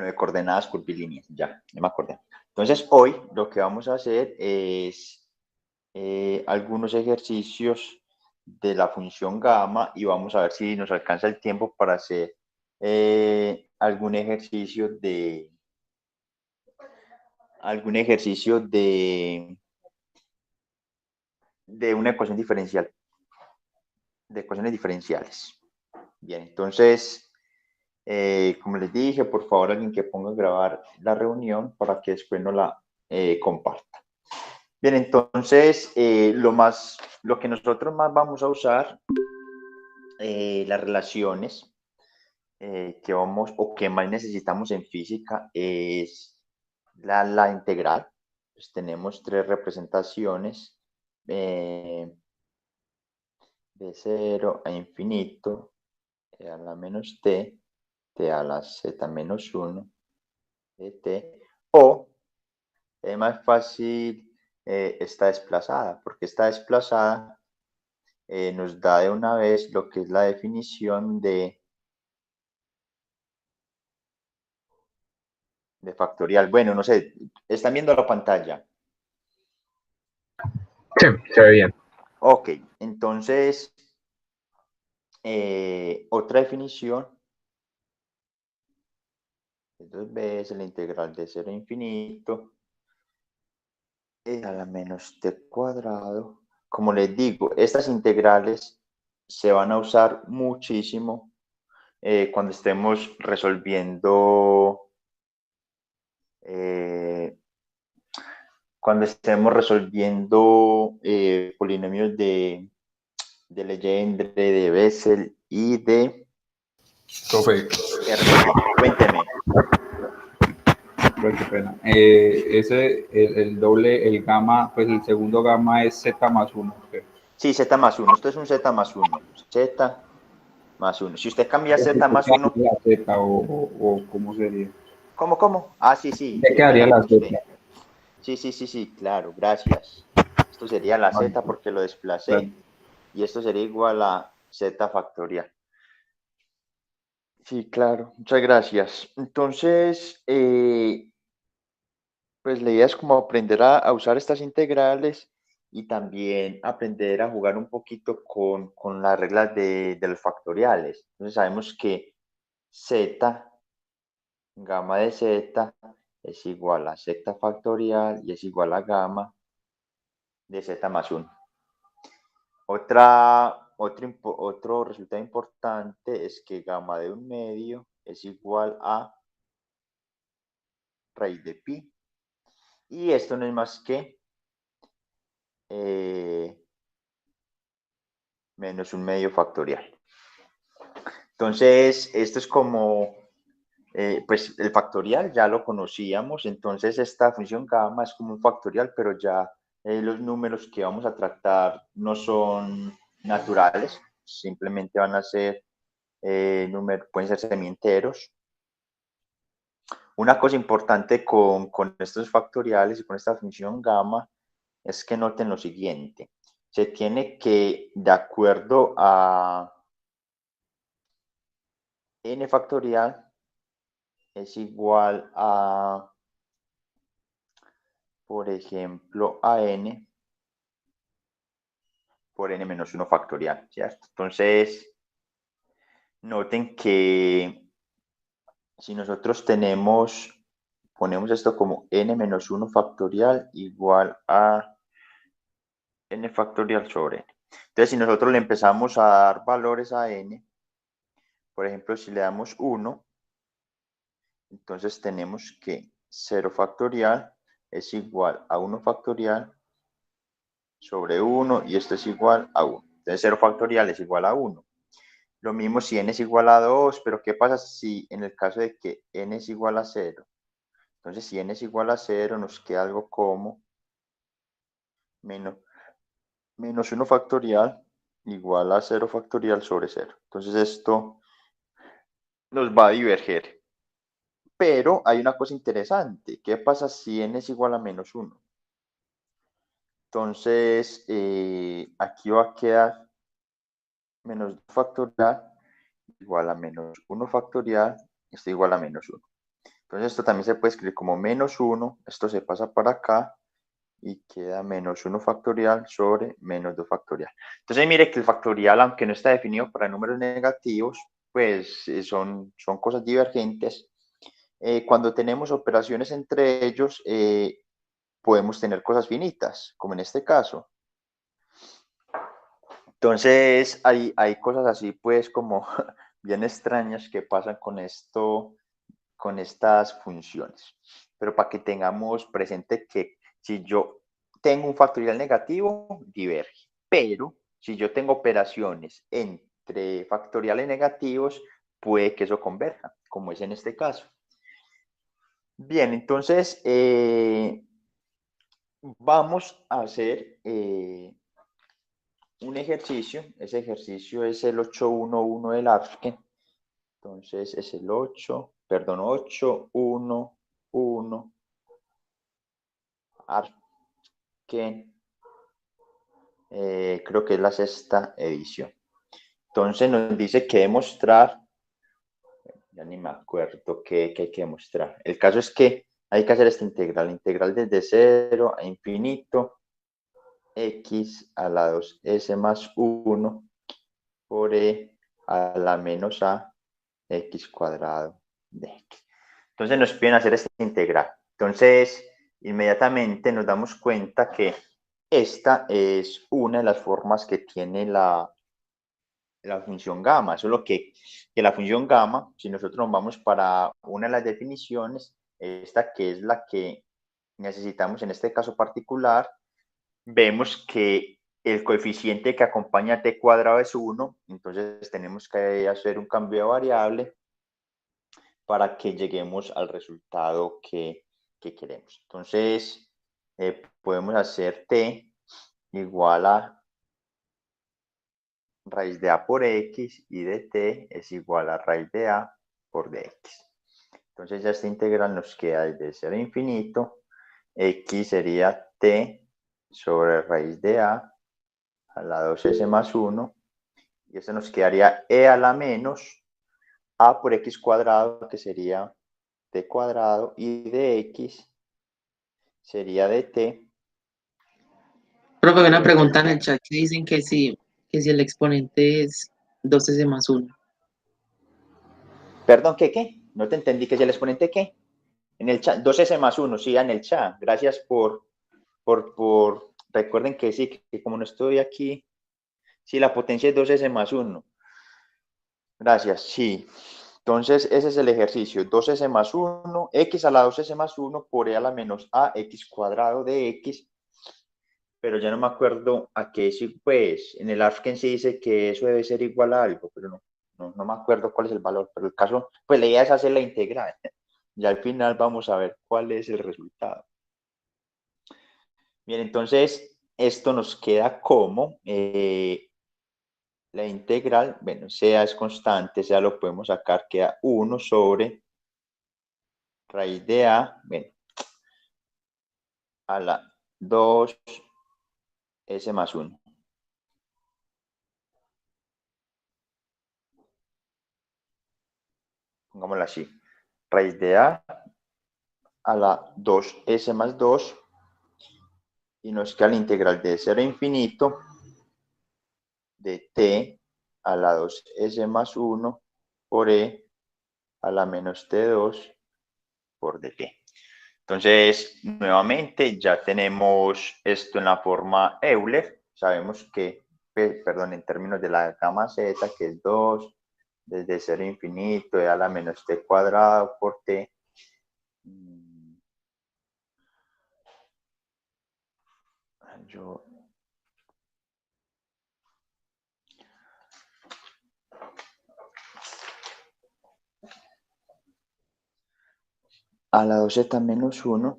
de coordenadas curvilíneas, ya me acordé. Entonces, hoy lo que vamos a hacer es algunos ejercicios de la función gamma y vamos a ver si nos alcanza el tiempo para hacer algún ejercicio de una ecuación diferencial, de ecuaciones diferenciales. Bien, entonces, como les dije, por favor, alguien que ponga a grabar la reunión para que después no la comparta. Bien, entonces, lo que nosotros más vamos a usar, las relaciones que vamos o que más necesitamos en física es la integral. Pues tenemos tres representaciones de 0 a infinito, e a la menos t a la z menos 1, de t, o es más fácil está desplazada, porque está desplazada nos da de una vez lo que es la definición de factorial. Bueno, no sé, ¿están viendo la pantalla? Sí, se ve bien. Ok, entonces, otra definición, entonces ves la integral de 0 a infinito a la menos t cuadrado. Como les digo, estas integrales se van a usar muchísimo cuando estemos resolviendo polinomios de Legendre, de Bessel y de Profe, Hermite. Cuénteme. qué pena. El doble, el gamma, pues el segundo gamma es z más 1. Sí, z más 1. Esto es un z más 1. Z más 1. Si usted cambia z más 1, La z o cómo sería? ¿cómo? Ah, sí, sí, ¿Qué qué quedaría pena la con z? usted. Sí, claro, gracias. Esto sería la Vale, z porque lo claro. desplacé y esto sería igual a z factorial. Sí, claro, muchas gracias. Entonces, pues la idea es como aprender a usar estas integrales y también aprender a jugar un poquito con las reglas de los factoriales. Entonces sabemos que z, gamma de z, es igual a z factorial y es igual a gamma de z más 1. Otro resultado importante es que gamma de un medio es igual a raíz de pi. Y esto no es más que menos un medio factorial. Entonces, esto es como, pues el factorial ya lo conocíamos, entonces esta función gamma es como un factorial, pero ya los números que vamos a tratar no son naturales, simplemente van a ser números, pueden ser semienteros. Una cosa importante con estos factoriales y con esta función gamma es que noten lo siguiente. Se tiene que, de acuerdo a n factorial, es igual a, por ejemplo, a n por n menos 1 factorial, ¿cierto? Entonces, noten que si nosotros ponemos esto como n menos 1 factorial igual a n factorial sobre n. Entonces, si nosotros le empezamos a dar valores a n, por ejemplo, si le damos 1, entonces tenemos que 0 factorial es igual a 1 factorial sobre 1 y esto es igual a 1. Entonces 0 factorial es igual a 1. Lo mismo si n es igual a 2, pero ¿qué pasa si en el caso de que n es igual a 0? Entonces si n es igual a 0 nos queda algo como menos 1 factorial igual a 0 factorial sobre 0. Entonces esto nos va a diverger. Pero hay una cosa interesante. ¿Qué pasa si n es igual a menos 1? Entonces, aquí va a quedar menos 2 factorial igual a menos 1 factorial, esto igual a menos 1. Entonces esto también se puede escribir como menos 1, esto se pasa para acá y queda menos 1 factorial sobre menos 2 factorial. Entonces mire que el factorial, aunque no está definido para números negativos, pues son cosas divergentes. Cuando tenemos operaciones entre ellos, podemos tener cosas finitas, como en este caso. Entonces hay cosas así, pues como bien extrañas que pasan con esto, con estas funciones. Pero para que tengamos presente que si yo tengo un factorial negativo, diverge. Pero si yo tengo operaciones entre factoriales negativos, puede que eso converja, como es en este caso. Bien, entonces vamos a hacer un ejercicio. Ese ejercicio es el 811 del ARFQUE. Entonces es el 811 ARFQUE. Creo que es la sexta edición. Entonces nos dice que demostrar, ya ni me acuerdo qué hay que demostrar. El caso es que hay que hacer esta integral desde 0 a infinito, x a la 2s más 1 por e a la menos a x cuadrado de x. Entonces nos piden hacer esta integral. Entonces, inmediatamente nos damos cuenta que esta es una de las formas que tiene la función gamma, solo que la función gamma, si nosotros nos vamos para una de las definiciones, esta que es la que necesitamos en este caso particular, vemos que el coeficiente que acompaña a t cuadrado es 1, entonces tenemos que hacer un cambio de variable para que lleguemos al resultado que queremos. Entonces, podemos hacer t igual a raíz de a por x y de t es igual a raíz de a por dx. Entonces ya esta integral nos queda desde 0 a infinito, x sería t sobre raíz de a la 2s más 1, y esto nos quedaría e a la menos a por x cuadrado, que sería t cuadrado, y de x sería de t. Profe, una pregunta en el chat que dicen que si el exponente es 2s más 1. Perdón, ¿qué? No te entendí, ¿qué es el exponente qué? En el chat, 2s más 1, sí, en el chat. Gracias recuerden que sí, que como no estoy aquí, sí, la potencia es 2s más 1. Gracias, sí. Entonces, ese es el ejercicio, 2s más 1, x a la 2s más 1 por e a la menos a x cuadrado de x, pero ya no me acuerdo a qué es, pues, en el ARFQUE sí dice que eso debe ser igual a algo, pero no me acuerdo cuál es el valor, pero el caso, pues la idea es hacer la integral. Ya al final vamos a ver cuál es el resultado. Bien, entonces esto nos queda como la integral, bueno, sea es constante, sea lo podemos sacar, queda 1 sobre raíz de a, bueno, a la 2s más 1. Pongámoslo así, raíz de a la 2s más 2, y nos queda la integral de 0 a infinito de t a la 2s más 1 por e a la menos t2 por dt. Entonces, nuevamente ya tenemos esto en la forma Euler. Sabemos que, perdón, en términos de la gamma z, que es 2 desde 0 a infinito e a la menos t cuadrado por t. A la 2z menos 1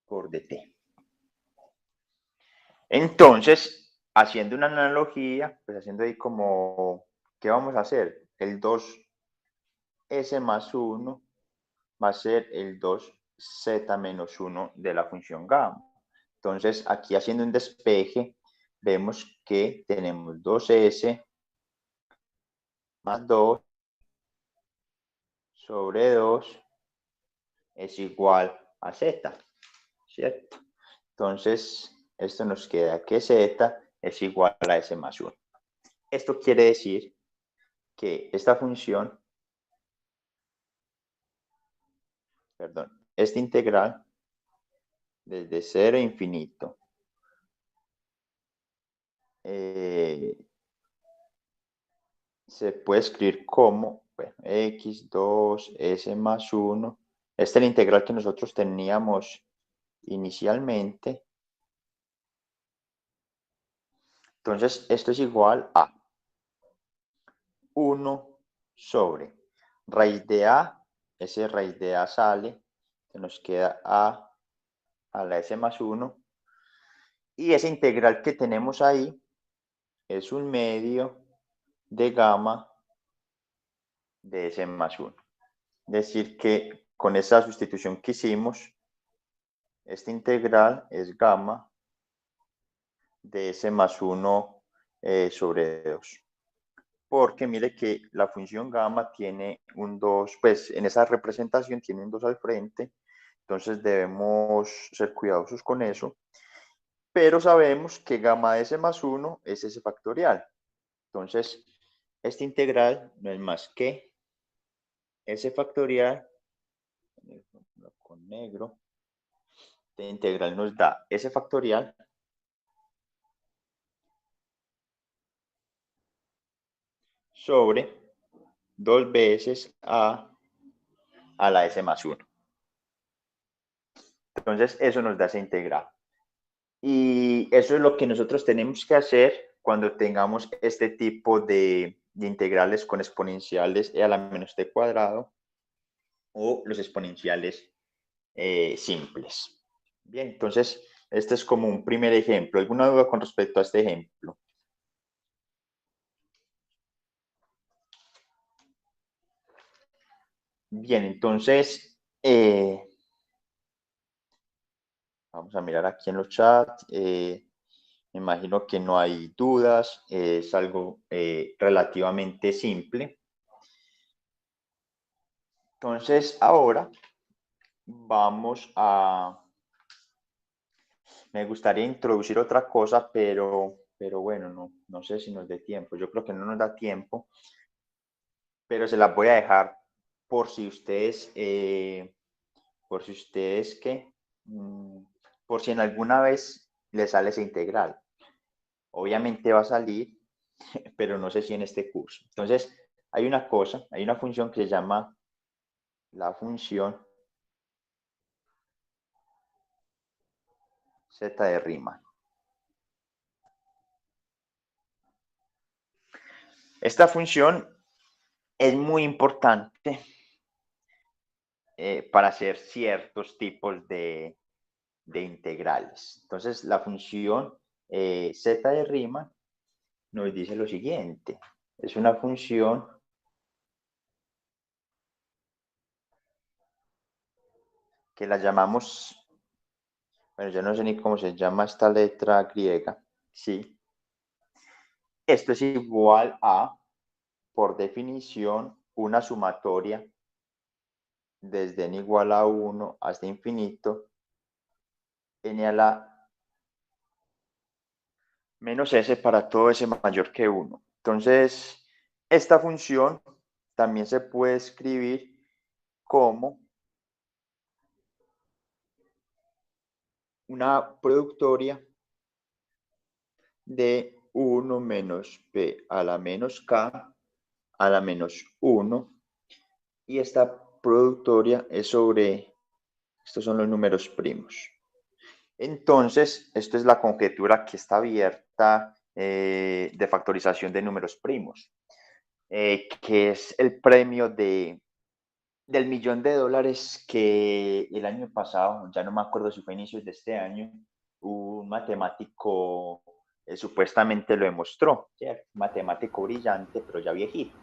por dt. Entonces, haciendo una analogía, pues haciendo ahí como, ¿qué vamos a hacer? El 2s más 1 va a ser el 2z menos 1 de la función gamma. Entonces, aquí haciendo un despeje, vemos que tenemos 2s más 2 sobre 2 es igual a z, ¿cierto? Entonces, esto nos queda que z es igual a s más 1. Esto quiere decir que esta función, perdón, esta integral desde 0 a infinito se puede escribir como, bueno, x2, s más 1. Esta es la integral que nosotros teníamos inicialmente. Entonces, esto es igual a 1 sobre raíz de a, ese raíz de a sale, que nos queda a la s más 1. Y esa integral que tenemos ahí es un medio de gamma de s más 1. Es decir, que con esa sustitución que hicimos, esta integral es gamma de s más 1 sobre 2. Porque mire que la función gamma tiene un 2, pues en esa representación tiene un 2 al frente, entonces debemos ser cuidadosos con eso, pero sabemos que gamma de s más 1 es s factorial. Entonces, esta integral no es más que s factorial, con negro, esta integral nos da s factorial sobre 2 veces a la s más 1. Entonces, eso nos da esa integral. Y eso es lo que nosotros tenemos que hacer cuando tengamos este tipo de integrales con exponenciales e a la menos t cuadrado o los exponenciales simples. Bien, entonces, este es como un primer ejemplo. ¿Alguna duda con respecto a este ejemplo? Bien, entonces, vamos a mirar aquí en los chats. Me imagino que no hay dudas, es algo relativamente simple. Entonces, ahora me gustaría introducir otra cosa, pero bueno, no sé si nos dé tiempo. Yo creo que no nos da tiempo, pero se las voy a dejar por si ustedes, por si en alguna vez les sale esa integral. Obviamente va a salir, pero no sé si en este curso. Entonces, hay una función que se llama la función z de Riemann. Esta función es muy importante para hacer ciertos tipos de integrales. Entonces, la función z de Riemann nos dice lo siguiente. Es una función que la llamamos, bueno, yo no sé ni cómo se llama esta letra griega, ¿sí? Esto es igual a, por definición, una sumatoria desde n igual a 1 hasta infinito, n a la menos s para todo s mayor que 1. Entonces, esta función también se puede escribir como una productoria de 1 menos p a la menos k a la menos 1. Y esta productoria es sobre, estos son los números primos. Entonces, esto es la conjetura que está abierta de factorización de números primos, que es el premio del $1.000.000 que el año pasado, ya no me acuerdo si fue a inicios de este año, un matemático supuestamente lo demostró, ¿cierto? Un matemático brillante, pero ya viejito.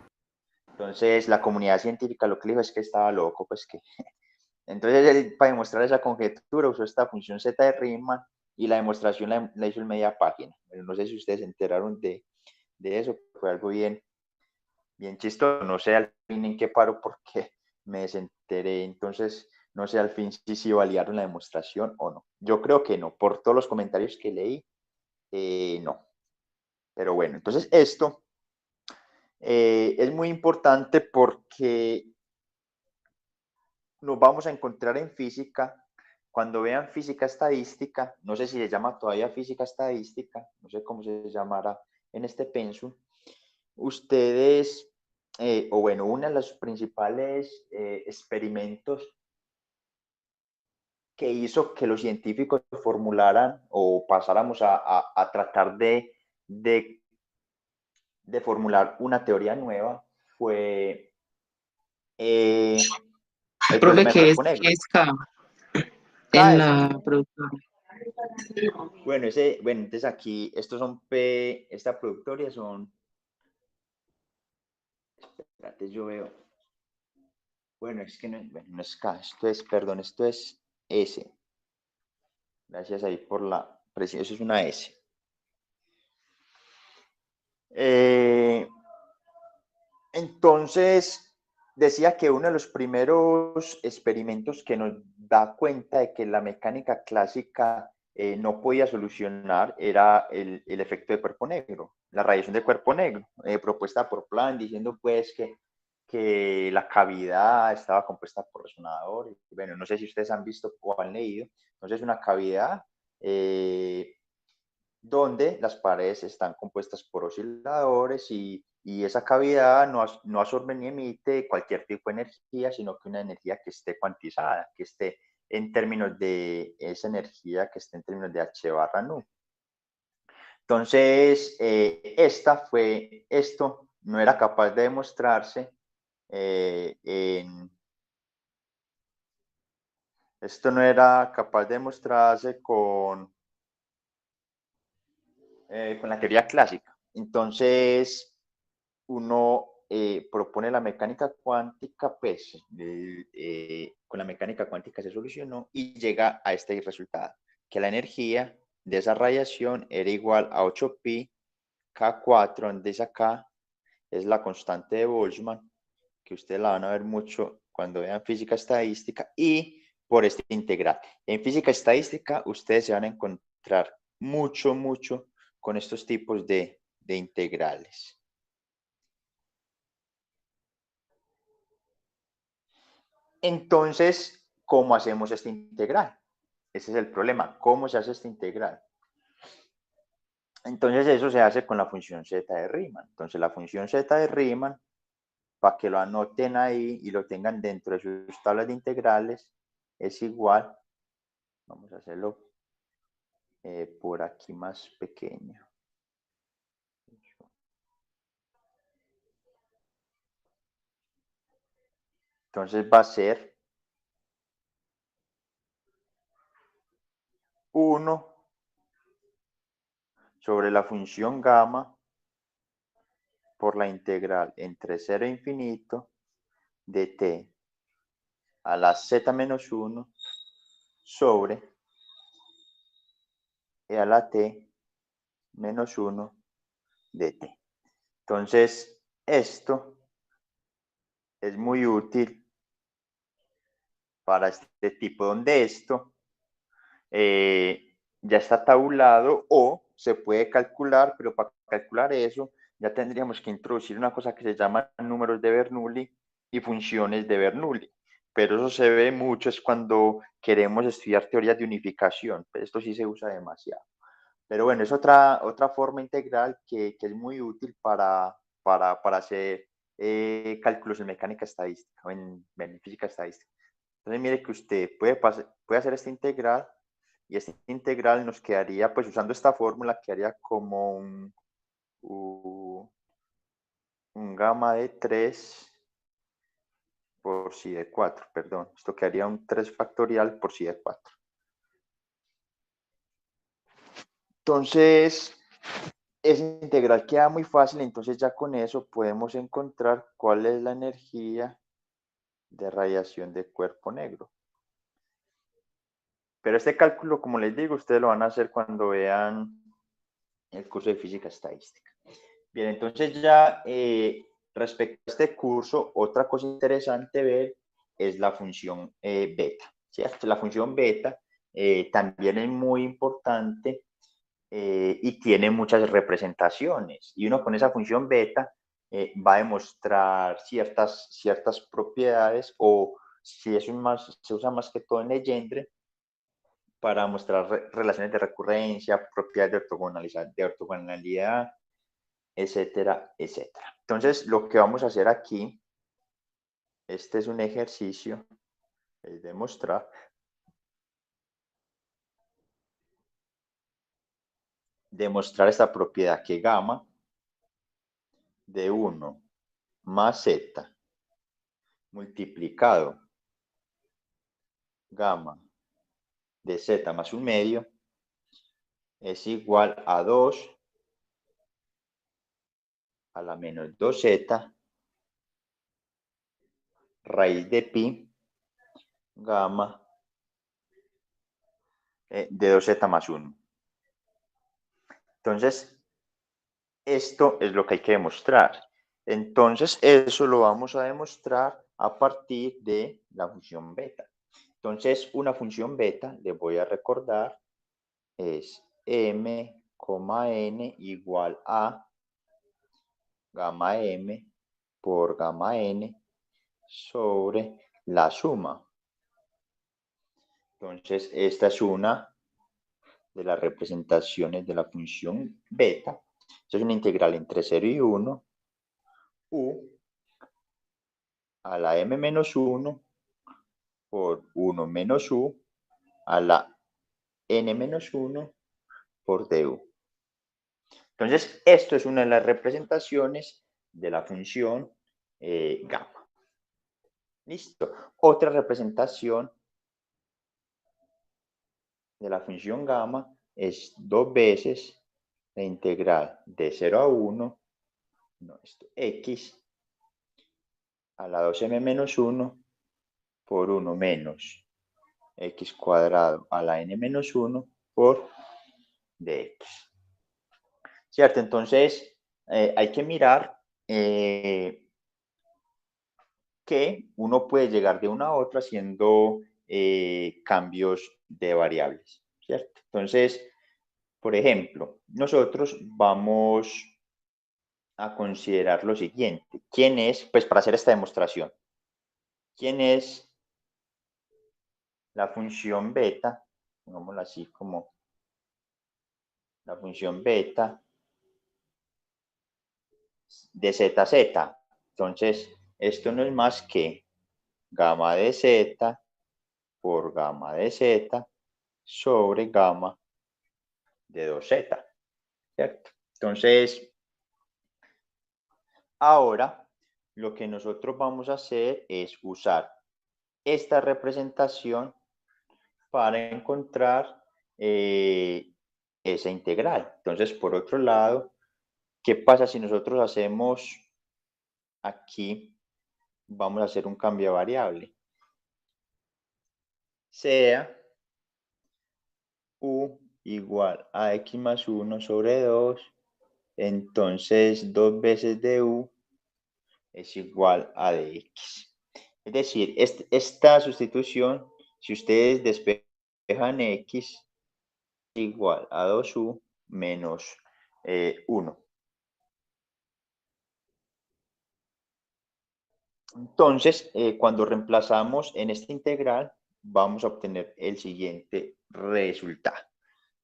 Entonces, la comunidad científica lo que le dijo es que estaba loco, pues que... Entonces, él, para demostrar esa conjetura, usó esta función z de Riemann y la demostración la hizo en media página. Pero no sé si ustedes se enteraron de eso, fue algo bien chistoso. No sé al fin en qué paro porque me desenteré, entonces no sé al fin si validaron la demostración o no. Yo creo que no, por todos los comentarios que leí, no. Pero bueno, entonces esto es muy importante porque nos vamos a encontrar en física, cuando vean física estadística, no sé si se llama todavía física estadística, no sé cómo se llamará en este pensum, ustedes, o bueno, uno de los principales experimentos que hizo que los científicos formularan o pasáramos a tratar de formular una teoría nueva fue el Profe, problema de cuerpo negro. qué es K K en es, la productora? bueno, entonces aquí, estos son esta productoria son, espérate, yo veo, bueno, es que no, bueno, no es K, esto es, perdón, esto es S. Gracias ahí por la presión, eso es una S. Entonces, decía que uno de los primeros experimentos que nos da cuenta de que la mecánica clásica no podía solucionar era el efecto de cuerpo negro, la radiación de cuerpo negro, propuesta por Planck, diciendo pues que la cavidad estaba compuesta por resonadores. Bueno, no sé si ustedes han visto o han leído. Entonces, una cavidad donde las paredes están compuestas por osciladores y esa cavidad no absorbe ni emite cualquier tipo de energía, sino que una energía que esté cuantizada, que esté en términos de esa energía, que esté en términos de h barra nu. Entonces, esto no era capaz de demostrarse esto no era capaz de demostrarse con la teoría clásica. Entonces, uno propone la mecánica cuántica, pues con la mecánica cuántica se solucionó y llega a este resultado, que la energía de esa radiación era igual a 8pi K4, donde esa K es la constante de Boltzmann, que ustedes la van a ver mucho cuando vean física estadística, y por este integral. En física estadística ustedes se van a encontrar mucho con estos tipos de integrales. Entonces, ¿cómo hacemos este integral? Ese es el problema. ¿Cómo se hace este integral? Entonces, eso se hace con la función z de Riemann. Entonces, la función z de Riemann, para que lo anoten ahí y lo tengan dentro de sus tablas de integrales, es igual, vamos a hacerlo por aquí más pequeño. Entonces, va a ser 1 sobre la función gamma por la integral entre 0 e infinito de t a la z menos 1 sobre e a la t menos 1 de t. Entonces, esto es muy útil para este tipo, donde esto ya está tabulado o se puede calcular, pero para calcular eso ya tendríamos que introducir una cosa que se llama números de Bernoulli y funciones de Bernoulli. Pero eso se ve mucho es cuando queremos estudiar teorías de unificación. Esto sí se usa demasiado. Pero bueno, es otra forma integral que es muy útil para hacer cálculos en mecánica estadística o en física estadística. Entonces, mire que usted puede hacer esta integral y esta integral nos quedaría, pues usando esta fórmula, quedaría como un gamma de 3 por psi de 4, perdón. Esto quedaría un 3 factorial por psi de 4. Entonces, esa integral queda muy fácil, entonces ya con eso podemos encontrar cuál es la energía de radiación de cuerpo negro. Pero este cálculo, como les digo, ustedes lo van a hacer cuando vean el curso de física estadística. Bien, entonces ya respecto a este curso, otra cosa interesante ver es la función beta, ¿cierto? La función beta también es muy importante y tiene muchas representaciones. Y uno con esa función beta va a demostrar ciertas propiedades, o si es se usa más que todo en Legendre, para mostrar relaciones de recurrencia, propiedades de ortogonalidad, etcétera, etcétera. Entonces, lo que vamos a hacer aquí, este es un ejercicio, es demostrar esta propiedad, que gamma de 1 más z multiplicado gamma de z más un medio es igual a 2 a la menos 2z raíz de pi gamma de 2z más 1. Entonces, esto es lo que hay que demostrar. Entonces, eso lo vamos a demostrar a partir de la función beta. Entonces, una función beta, les voy a recordar, es m, n igual a gamma m por gamma n sobre la suma. Entonces, esta es una de las representaciones de la función beta. Esto es una integral entre 0 y 1, u a la m menos 1 por 1 menos u a la n menos 1 por du. Entonces, esto es una de las representaciones de la función gamma. Listo. Otra representación de la función gamma es 2 veces la integral de 0 a 1, no, esto, x a la 2m menos 1 por 1 menos x cuadrado a la n menos 1 por dx. ¿Cierto? Entonces, hay que mirar que uno puede llegar de una a otra haciendo cambios de variables, ¿cierto? Entonces, por ejemplo, nosotros vamos a considerar lo siguiente. ¿Quién es, pues para hacer esta demostración, quién es la función beta? Pongámosla así como la función beta de ZZ. Entonces, esto no es más que gamma de Z por gamma de Z sobre gamma de 2Z, ¿cierto? Entonces, ahora lo que nosotros vamos a hacer es usar esta representación para encontrar esa integral. Entonces, por otro lado, ¿qué pasa si nosotros hacemos aquí, vamos a hacer un cambio de variable? Sea u igual a x más 1 sobre 2, entonces 2 veces de u es igual a dx. Es decir, esta sustitución, si ustedes despejan x, igual a 2u menos 1. Entonces, cuando reemplazamos en esta integral, vamos a obtener el siguiente resultado.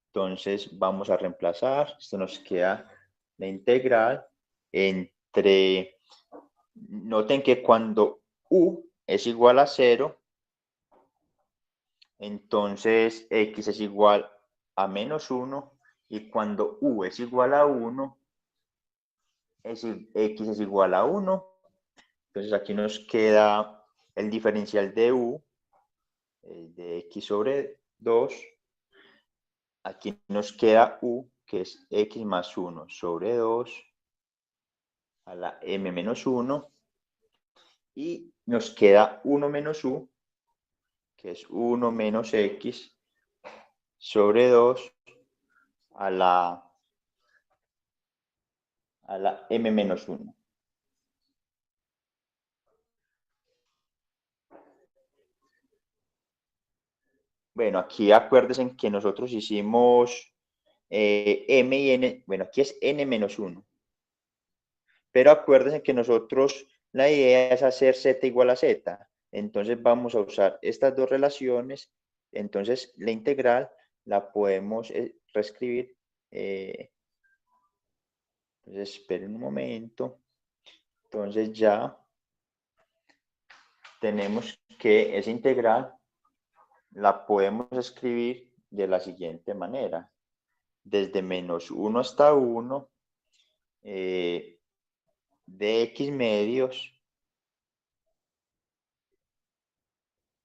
Entonces, vamos a reemplazar, esto nos queda la integral entre, noten que cuando u es igual a 0, entonces x es igual a menos 1, y cuando u es igual a 1, x es igual a 1. Entonces aquí nos queda el diferencial de u, de x sobre 2. Aquí nos queda u, que es x más 1 sobre 2 a la m menos 1. Y nos queda 1 menos u, que es 1 menos x sobre 2 a la m menos 1. Bueno, aquí acuérdense que nosotros hicimos m y n, bueno, aquí es n menos 1. Pero acuérdense que nosotros, la idea es hacer z igual a z. Entonces vamos a usar estas dos relaciones. Entonces la integral la podemos reescribir. Entonces esperen un momento. Entonces ya tenemos que esa integral la podemos escribir de la siguiente manera. Desde menos 1 hasta 1 de x medios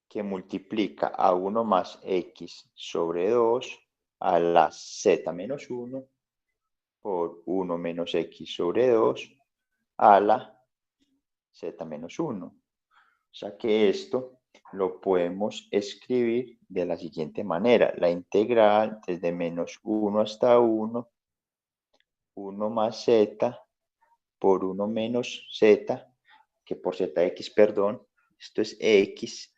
que multiplica a 1 más x sobre 2 a la z menos 1 por 1 menos x sobre 2 a la z menos 1. O sea que esto lo podemos escribir de la siguiente manera. La integral desde menos 1 hasta 1, 1 más z por 1 menos z, que por zx, perdón, esto es x.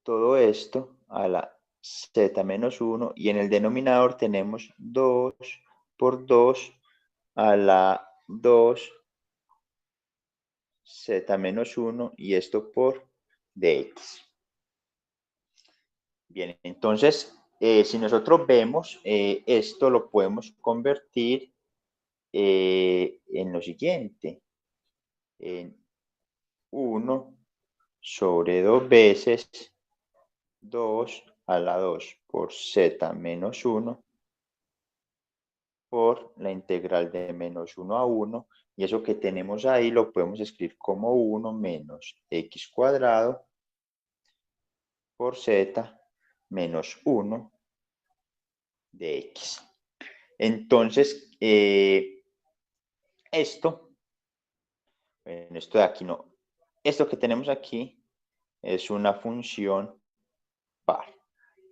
Todo esto a la z menos 1 y en el denominador tenemos 2 por 2 a la 2 z menos 1 y esto por dx. Bien, entonces, si nosotros vemos, esto lo podemos convertir en lo siguiente, en 1 sobre 2 veces 2 a la 2 por z menos 1 por la integral de menos 1 a 1, y eso que tenemos ahí lo podemos escribir como 1 menos x cuadrado por z menos 1 de x. Entonces, esto de aquí no, esto que tenemos aquí es una función par.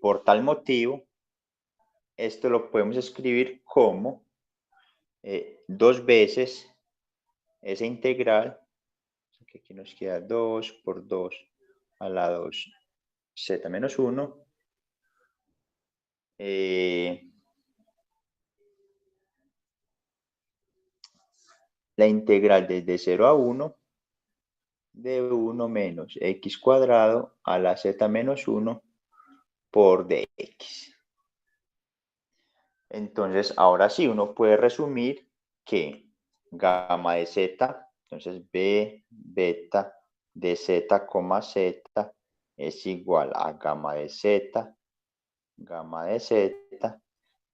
Por tal motivo, esto lo podemos escribir como 2 veces esa integral, que aquí nos queda 2 por 2 a la 2 z menos 1, la integral desde 0 a 1 de 1 menos x cuadrado a la z menos 1 por dx. Entonces, ahora sí, uno puede resumir que gamma de z, entonces b beta de z, z es igual a gamma de z,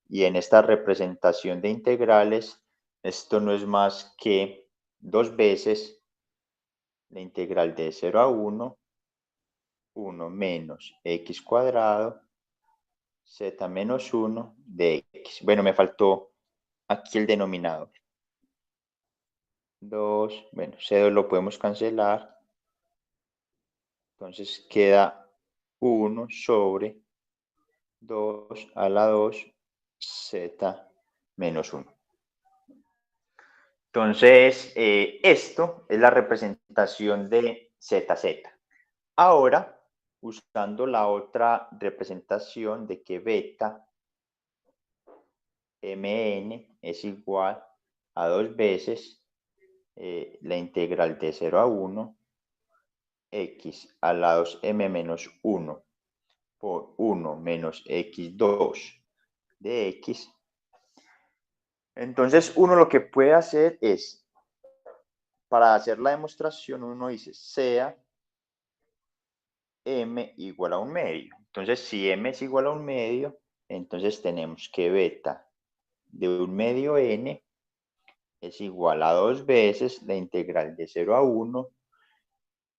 y en esta representación de integrales, esto no es más que 2 veces la integral de 0 a 1, 1 menos x cuadrado, z menos 1 de x. Bueno, me faltó aquí el denominador. 2, bueno, C2 lo podemos cancelar. Entonces queda 1 sobre 2 a la 2 z menos 1. Entonces, esto es la representación de ZZ. Ahora, usando la otra representación de que beta mn es igual a 2 veces la integral de 0 a 1 x a la 2m menos 1 por 1 menos x2 de x. Entonces, uno lo que puede hacer es, para hacer la demostración, uno dice, sea m igual a 1 medio. Entonces, si m es igual a 1 medio, entonces tenemos que beta de 1 medio n es igual a 2 veces la integral de 0 a 1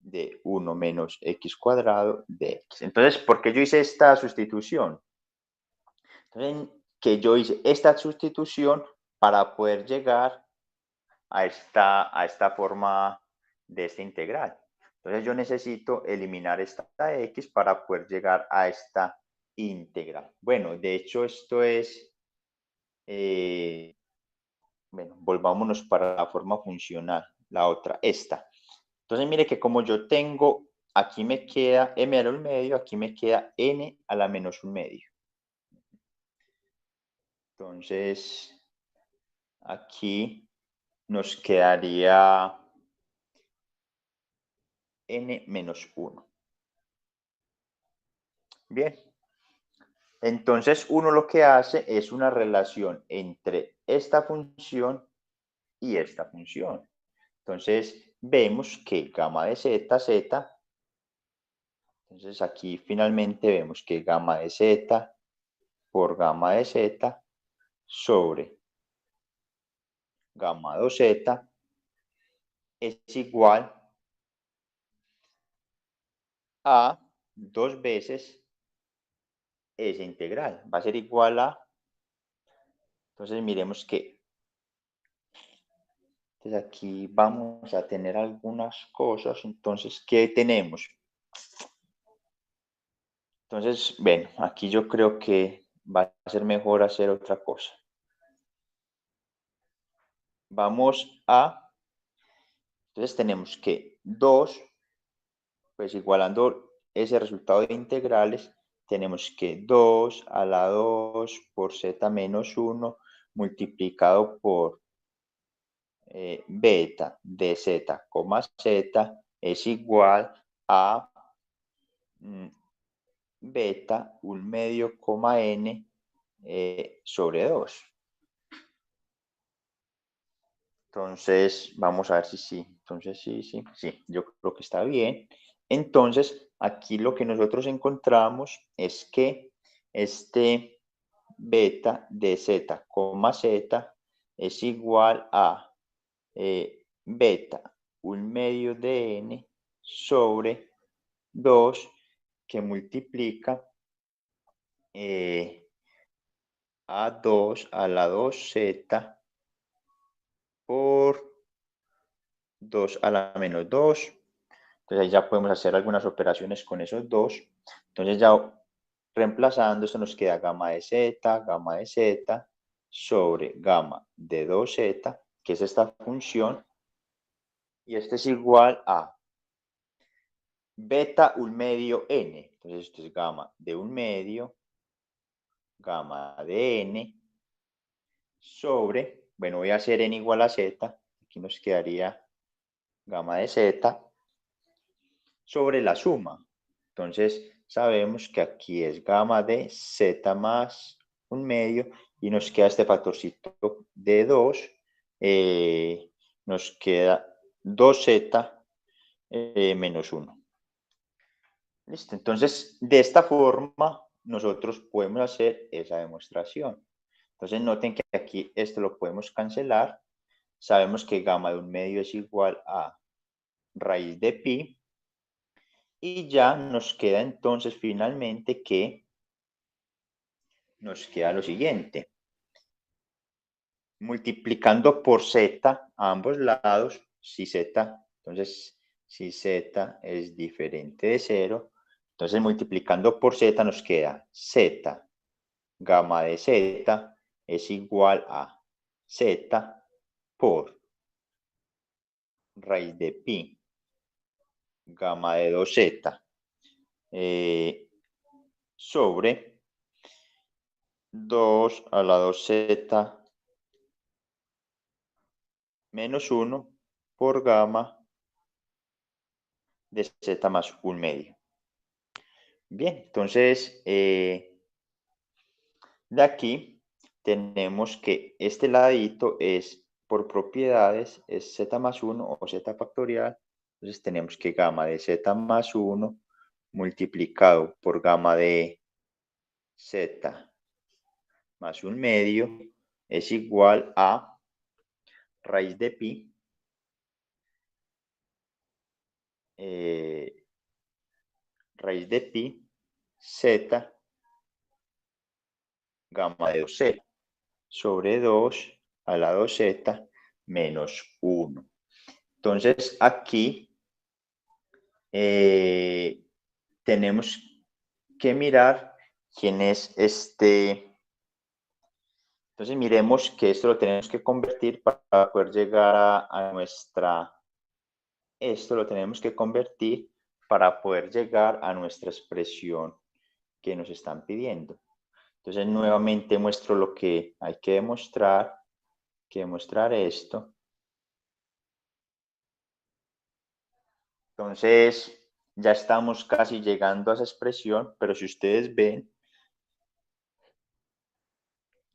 de 1 menos x cuadrado de x. Entonces, ¿por qué yo hice esta sustitución? Entonces, que yo hice esta sustitución para poder llegar a esta forma de esta integral. Entonces yo necesito eliminar esta x para poder llegar a esta integral. Bueno, de hecho esto es, bueno, volvámonos para la forma funcional, la otra, esta. Entonces mire que como yo tengo, aquí me queda m a la 1 medio, aquí me queda n a la menos 1 medio. Entonces aquí nos quedaría n menos 1. Bien. Entonces uno lo que hace es una relación entre esta función y esta función. Entonces vemos que gamma de z, z, entonces aquí finalmente vemos que gamma de z por gamma de z sobre gamma 2z es igual a 2 veces esa integral. Va a ser igual a, entonces miremos que, entonces aquí vamos a tener algunas cosas. Entonces, ¿qué tenemos? Entonces, bueno, aquí yo creo que va a ser mejor hacer otra cosa. Vamos a, entonces tenemos que 2, pues igualando ese resultado de integrales, tenemos que 2 a la 2 por z menos 1 multiplicado por beta de z, z es igual a beta 1 medio, n sobre 2. Entonces, vamos a ver si sí. Entonces, sí, yo creo que está bien. Entonces, aquí lo que nosotros encontramos es que este beta de z, z es igual a beta 1 medio de n sobre 2 que multiplica a 2 a la 2z por 2 a la menos 2. Entonces ahí ya podemos hacer algunas operaciones con esos dos. Entonces ya reemplazando, esto nos queda gamma de z sobre gamma de 2z, que es esta función, y este es igual a beta 1 medio n. Entonces esto es gamma de 1 medio, gamma de n, sobre, bueno, voy a hacer n igual a z, aquí nos quedaría gamma de z, sobre la suma. Entonces sabemos que aquí es gamma de z más 1 medio y nos queda este factorcito de 2, nos queda 2z menos 1. Listo, entonces de esta forma nosotros podemos hacer esa demostración. Entonces noten que aquí esto lo podemos cancelar. Sabemos que gamma de 1 medio es igual a raíz de pi. Y ya nos queda entonces finalmente que nos queda lo siguiente. Multiplicando por z a ambos lados, si z, entonces si z es diferente de 0, entonces multiplicando por z nos queda z, gamma de z es igual a z por raíz de pi, gamma de 2z, sobre 2 a la 2z menos 1 por gamma de z más 1 medio. Bien, entonces de aquí tenemos que este ladito es por propiedades, es z más 1 o z factorial. Entonces tenemos que gamma de z más 1 multiplicado por gamma de z más 1 medio es igual a raíz de pi raíz de pi z gamma de 2z sobre 2 a la 2z menos 1. Entonces aquí tenemos que mirar quién es este. Entonces miremos que esto lo tenemos que convertir para poder llegar a nuestra esto lo tenemos que convertir para poder llegar a nuestra expresión que nos están pidiendo. Entonces, nuevamente muestro lo que hay que demostrar esto. Entonces, ya estamos casi llegando a esa expresión, pero si ustedes ven,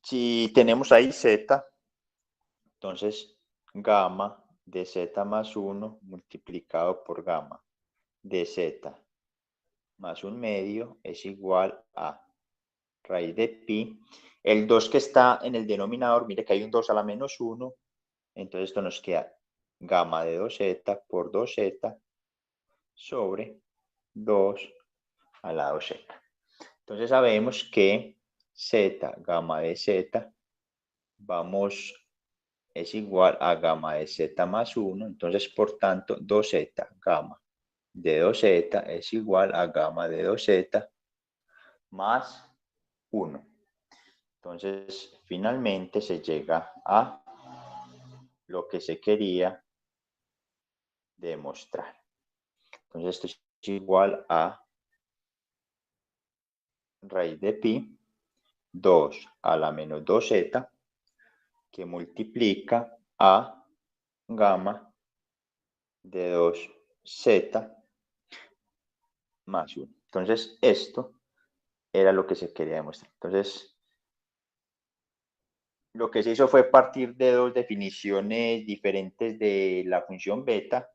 si tenemos ahí z, entonces gamma de z más 1 multiplicado por gamma de z más 1/2 es igual a raíz de pi. El 2 que está en el denominador, mire que hay un 2 a la menos 1, entonces esto nos queda gamma de 2z por 2z sobre 2 a la 2z. Entonces sabemos que z, gamma de z, es igual a gamma de z más 1, entonces por tanto 2z, gamma de 2z es igual a gamma de 2z más 1. Entonces finalmente se llega a lo que se quería demostrar. Entonces esto es igual a raíz de pi 2 a la menos 2z que multiplica a gamma de 2z más 1. Entonces esto era lo que se quería demostrar. Entonces lo que se hizo fue partir de dos definiciones diferentes de la función beta,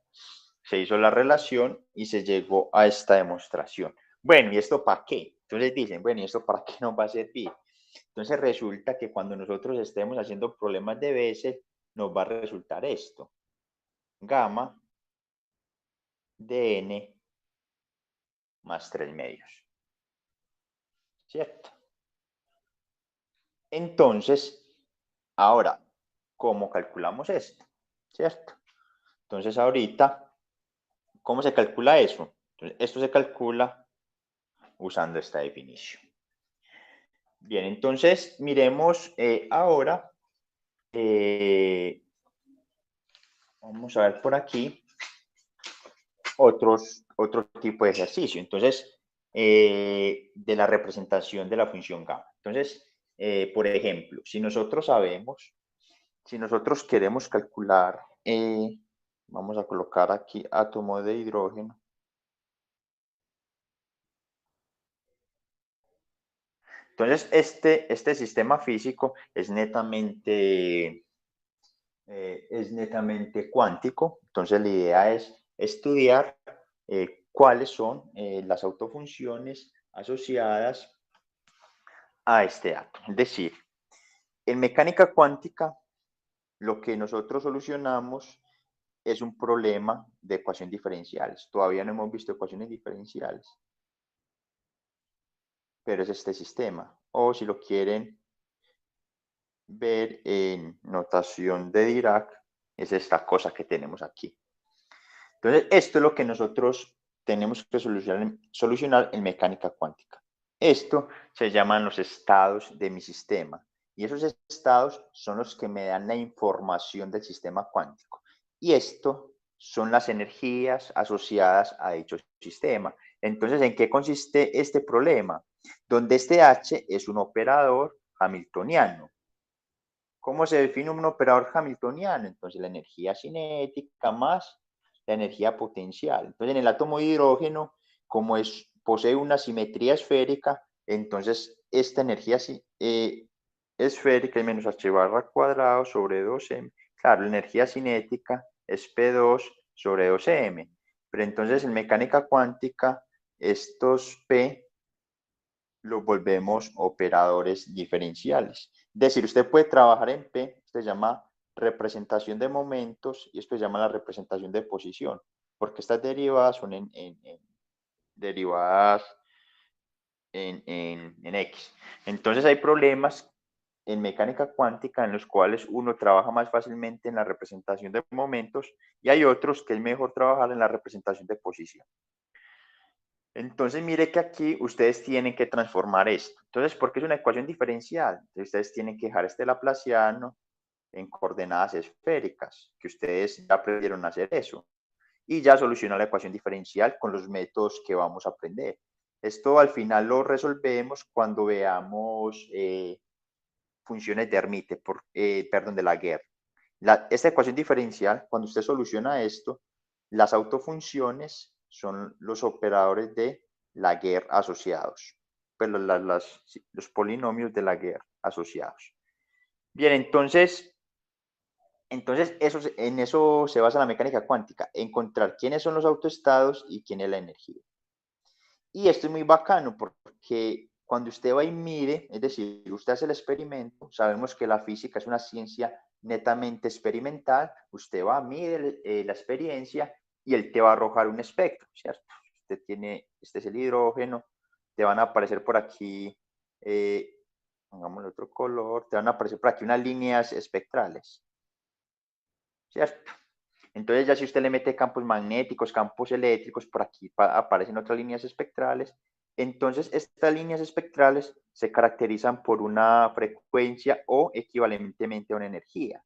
se hizo la relación y se llegó a esta demostración. Bueno, ¿y esto para qué? Entonces dicen, bueno, ¿y esto para qué nos va a servir? Entonces resulta que cuando nosotros estemos haciendo problemas de Bessel, nos va a resultar esto. Gamma de n más 3/2. ¿Cierto? Entonces, ahora, ¿cómo calculamos esto? ¿Cierto? Entonces, ahorita, ¿cómo se calcula eso? Entonces, esto se calcula usando esta definición. Bien, entonces, miremos ahora, vamos a ver por aquí, otro tipo de ejercicio. Entonces, de la representación de la función gamma. Entonces, por ejemplo, si nosotros queremos calcular, vamos a colocar aquí átomo de hidrógeno. Entonces, este sistema físico es netamente cuántico. Entonces, la idea es estudiar cuáles son las autofunciones asociadas a este átomo. Es decir, en mecánica cuántica, lo que nosotros solucionamos es un problema de ecuaciones diferenciales. Todavía no hemos visto ecuaciones diferenciales, pero es este sistema. O si lo quieren ver en notación de Dirac, es esta cosa que tenemos aquí. Entonces, esto es lo que nosotros tenemos que solucionar en mecánica cuántica. Esto se llaman los estados de mi sistema. Y esos estados son los que me dan la información del sistema cuántico. Y esto son las energías asociadas a dicho sistema. Entonces, ¿en qué consiste este problema? Donde este H es un operador hamiltoniano. ¿Cómo se define un operador hamiltoniano? Entonces, la energía cinética más la energía potencial. Entonces, en el átomo de hidrógeno, como posee una simetría esférica, entonces esta energía esférica es menos h barra cuadrado sobre 2m. Claro, la energía cinética es P2 sobre 2m. Pero entonces en mecánica cuántica, estos P los volvemos operadores diferenciales. Es decir, usted puede trabajar en P, se llama representación de momentos y esto se llama la representación de posición, porque estas derivadas son derivadas en X. Entonces hay problemas en mecánica cuántica en los cuales uno trabaja más fácilmente en la representación de momentos y hay otros que es mejor trabajar en la representación de posición. Entonces, mire que aquí ustedes tienen que transformar esto. Entonces, porque es una ecuación diferencial, entonces ustedes tienen que dejar este laplaciano en coordenadas esféricas, que ustedes ya aprendieron a hacer eso. y ya soluciona la ecuación diferencial con los métodos que vamos a aprender. Esto al final lo resolvemos cuando veamos funciones de Hermite, perdón, de Laguerre. Esta ecuación diferencial, cuando usted soluciona esto, las autofunciones son los operadores de Laguerre asociados, pero los polinomios de Laguerre asociados. Bien, entonces en eso se basa la mecánica cuántica, encontrar quiénes son los autoestados y quién es la energía. Y esto es muy bacano porque cuando usted va y mide, es decir, usted hace el experimento, sabemos que la física es una ciencia netamente experimental, usted va, mide la experiencia y él te va a arrojar un espectro, ¿cierto? Usted tiene, este es el hidrógeno, te van a aparecer por aquí, pongámosle otro color, te van a aparecer por aquí unas líneas espectrales, ¿cierto? Entonces ya si usted le mete campos magnéticos, campos eléctricos, por aquí aparecen otras líneas espectrales. Entonces estas líneas espectrales se caracterizan por una frecuencia o equivalentemente a una energía.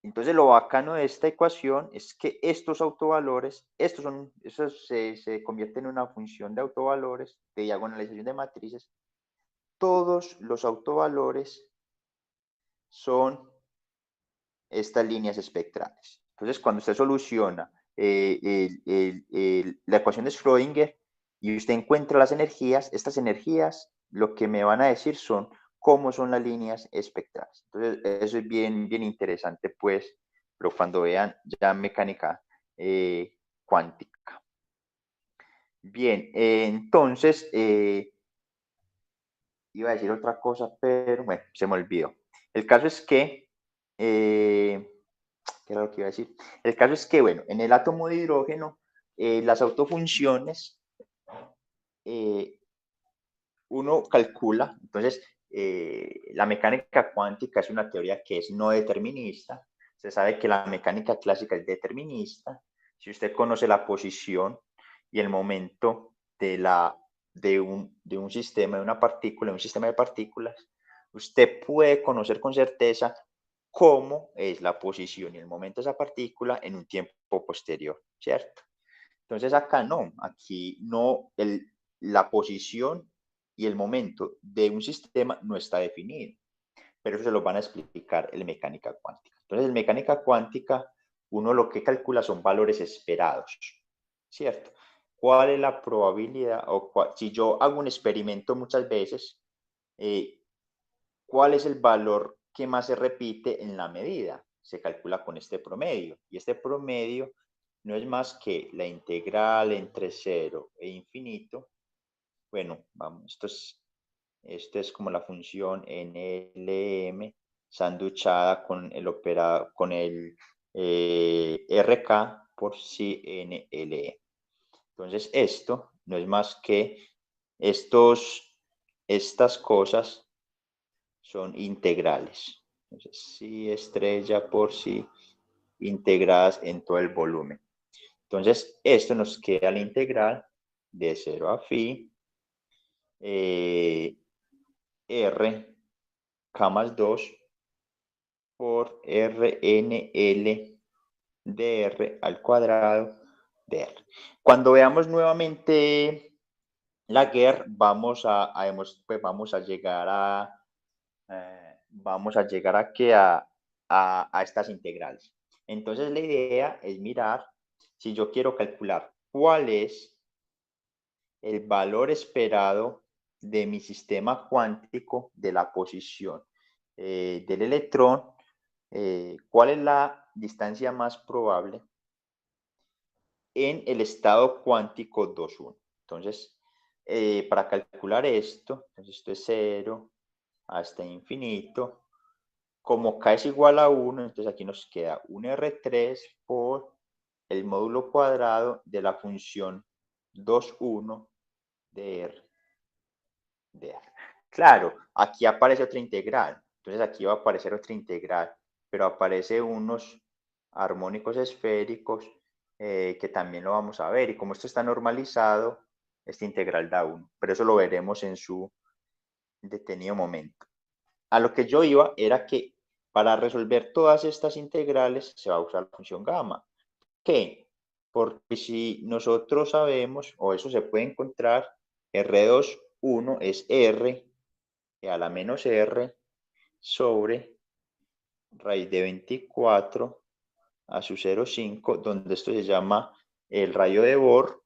Entonces lo bacano de esta ecuación es que estos autovalores, estos se convierten en una función de autovalores, de diagonalización de matrices. Todos los autovalores son estas líneas espectrales. Entonces, cuando usted soluciona la ecuación de Schrödinger y usted encuentra las energías, estas energías lo que me van a decir son cómo son las líneas espectrales. Entonces, eso es bien, bien interesante, pues, pero cuando vean ya mecánica cuántica. Bien, entonces, iba a decir otra cosa, pero bueno, se me olvidó. El caso es que ¿qué era lo que iba a decir? El caso es que, bueno, en el átomo de hidrógeno, las autofunciones, uno calcula, entonces, la mecánica cuántica es una teoría que es no determinista. Se sabe que la mecánica clásica es determinista. Si usted conoce la posición y el momento de un sistema, de una partícula, de un sistema de partículas, usted puede conocer con certeza cómo es la posición y el momento de esa partícula en un tiempo posterior, ¿cierto? Entonces acá no, aquí no, la posición y el momento de un sistema no está definido, pero eso se lo van a explicar en mecánica cuántica. Entonces en mecánica cuántica uno lo que calcula son valores esperados, ¿cierto? ¿Cuál es la probabilidad? Si yo hago un experimento muchas veces, ¿cuál es el valor que más se repite en la medida? Se calcula con este promedio. Y este promedio no es más que la integral entre 0 e infinito. Bueno, vamos, esto es como la función NLM sanduchada con el RK por si NLE. Entonces, esto no es más que estas cosas son integrales. Entonces, si estrella por si integradas en todo el volumen. Entonces, esto nos queda la integral de 0 a phi R K más 2 por RNL dr al cuadrado de R. Cuando veamos nuevamente Laguerre, vamos a llegar a estas integrales. Entonces la idea es mirar si yo quiero calcular cuál es el valor esperado de mi sistema cuántico de la posición del electrón, cuál es la distancia más probable en el estado cuántico 2,1. Entonces, para calcular esto, entonces esto es 0 hasta infinito. Como k es igual a 1, entonces aquí nos queda un R3 por el módulo cuadrado de la función 2,1 de R. Claro, aquí aparece otra integral. Entonces aquí va a aparecer otra integral, pero aparece unos armónicos esféricos que también lo vamos a ver. Y como esto está normalizado, esta integral da 1. Pero eso lo veremos en su detenido momento. A lo que yo iba era que para resolver todas estas integrales se va a usar la función gamma. ¿Qué? Porque si nosotros sabemos, o eso se puede encontrar, R2, 1 es R a la menos R sobre raíz de 24 a su 0,5, donde esto se llama el rayo de Bohr.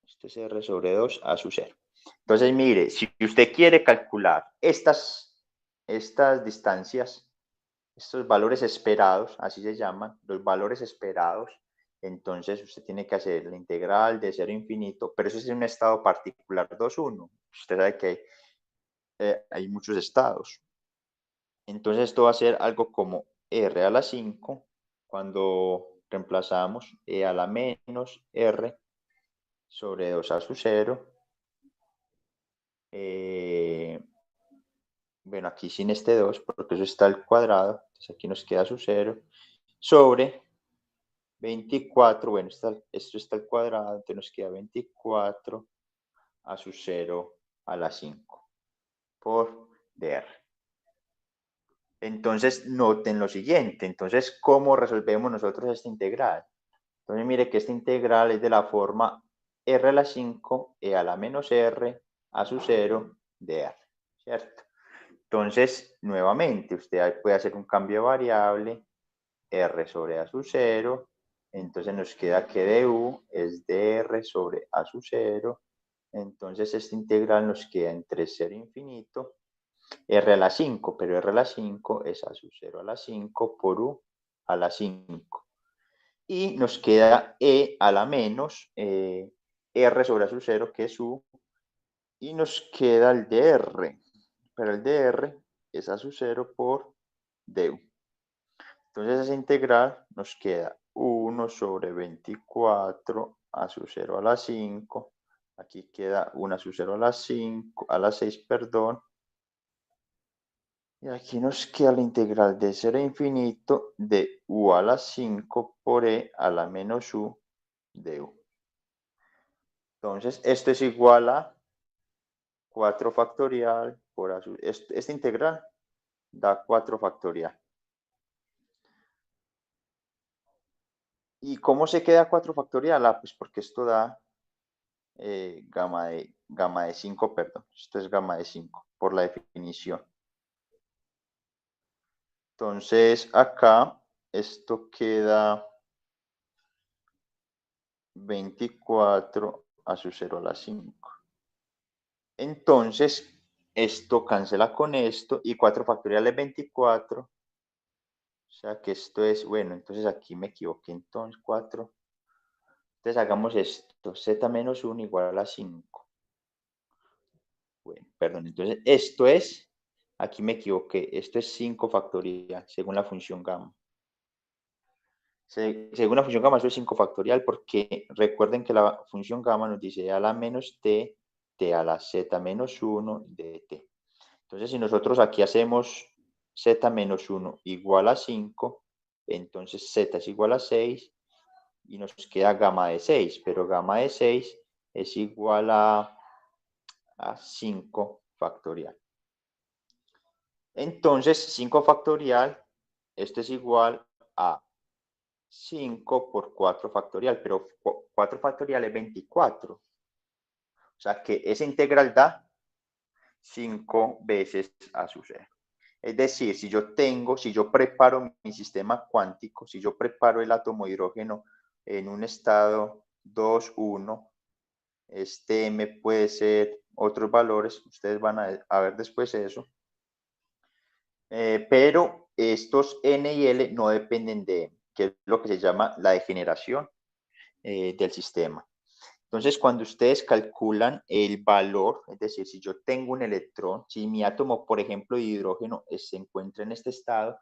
Esto es R sobre 2 a su 0. Entonces, mire, si usted quiere calcular estas distancias, estos valores esperados, así se llaman, los valores esperados, entonces usted tiene que hacer la integral de 0 a infinito, pero eso es en un estado particular 2,1. Usted sabe que hay muchos estados. Entonces esto va a ser algo como R a la 5, cuando reemplazamos E a la menos R sobre 2 a su 0. Bueno, aquí sin este 2, porque eso está al cuadrado, entonces aquí nos queda su 0, sobre 24, bueno, esto está al cuadrado, entonces nos queda 24 a su 0 a la 5 por dr. Entonces, noten lo siguiente, entonces, ¿cómo resolvemos nosotros esta integral? Entonces, mire que esta integral es de la forma r a la 5 e a la menos r a su 0 dr, ¿cierto? Entonces, nuevamente, usted puede hacer un cambio de variable, r sobre a su 0, entonces nos queda que du es dr sobre a su 0, entonces esta integral nos queda entre 0 e infinito, r a la 5, pero r a la 5 es a su 0 a la 5 por u a la 5. Y nos queda e a la menos r sobre a su 0, que es u, y nos queda el dr, pero el dr es a su 0 por du. Entonces esa integral nos queda 1 sobre 24 a su 0 a la 5. Aquí queda 1 a su 0 a la 5, a la 6, perdón. Y aquí nos queda la integral de 0 a infinito de u a la 5 por e a la menos u de u. Entonces esto es igual a 4 factorial por a su... Esta integral da 4 factorial. ¿Y cómo se queda 4 factorial? Ah, pues porque esto da gamma de 5, perdón. Esto es gamma de 5 por la definición. Entonces acá esto queda 24 a su 0 a la 5. Entonces esto cancela con esto y 4 factorial es 24. O sea que esto es, bueno, entonces aquí me equivoqué, entonces 4. Entonces hagamos esto, z menos 1 igual a 5. Bueno, perdón, entonces esto es, aquí me equivoqué, esto es 5 factorial según la función gamma. Según la función gamma, eso es 5 factorial porque recuerden que la función gamma nos dice a la menos t, t a la z menos 1 de t. Entonces, si nosotros aquí hacemos z menos 1 igual a 5, entonces z es igual a 6 y nos queda gamma de 6, pero gamma de 6 es igual a 5 factorial. Entonces, 5 factorial, esto es igual a 5 por 4 factorial, pero 4 factorial es 24. O sea que esa integral da 5 veces a su 0. Es decir, si yo preparo mi sistema cuántico, si yo preparo el átomo de hidrógeno en un estado 2, 1, este m puede ser otros valores, ustedes van a ver después eso, pero estos n y l no dependen de m, que es lo que se llama la degeneración del sistema. Entonces, cuando ustedes calculan el valor, es decir, si yo tengo un electrón, si mi átomo, por ejemplo, de hidrógeno se encuentra en este estado,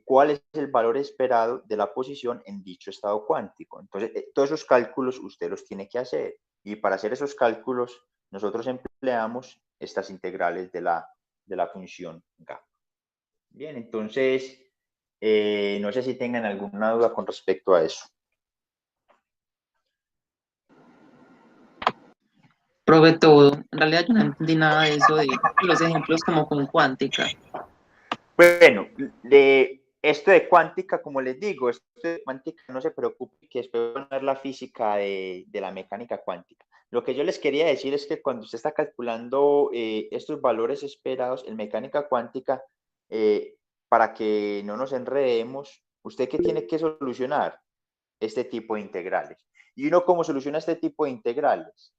¿cuál es el valor esperado de la posición en dicho estado cuántico? Entonces, todos esos cálculos usted los tiene que hacer. Y para hacer esos cálculos, nosotros empleamos estas integrales de la función gamma. Bien, entonces, no sé si tengan alguna duda con respecto a eso. Profe, todo. En realidad yo no entendí nada de eso de los ejemplos como con cuántica. Bueno, Esto de cuántica, como les digo, esto de cuántica no se preocupe que después van a ver la física de la mecánica cuántica. Lo que yo les quería decir es que cuando usted está calculando estos valores esperados en mecánica cuántica, para que no nos enredemos, ¿usted qué tiene que solucionar? Este tipo de integrales. ¿Y uno cómo soluciona este tipo de integrales?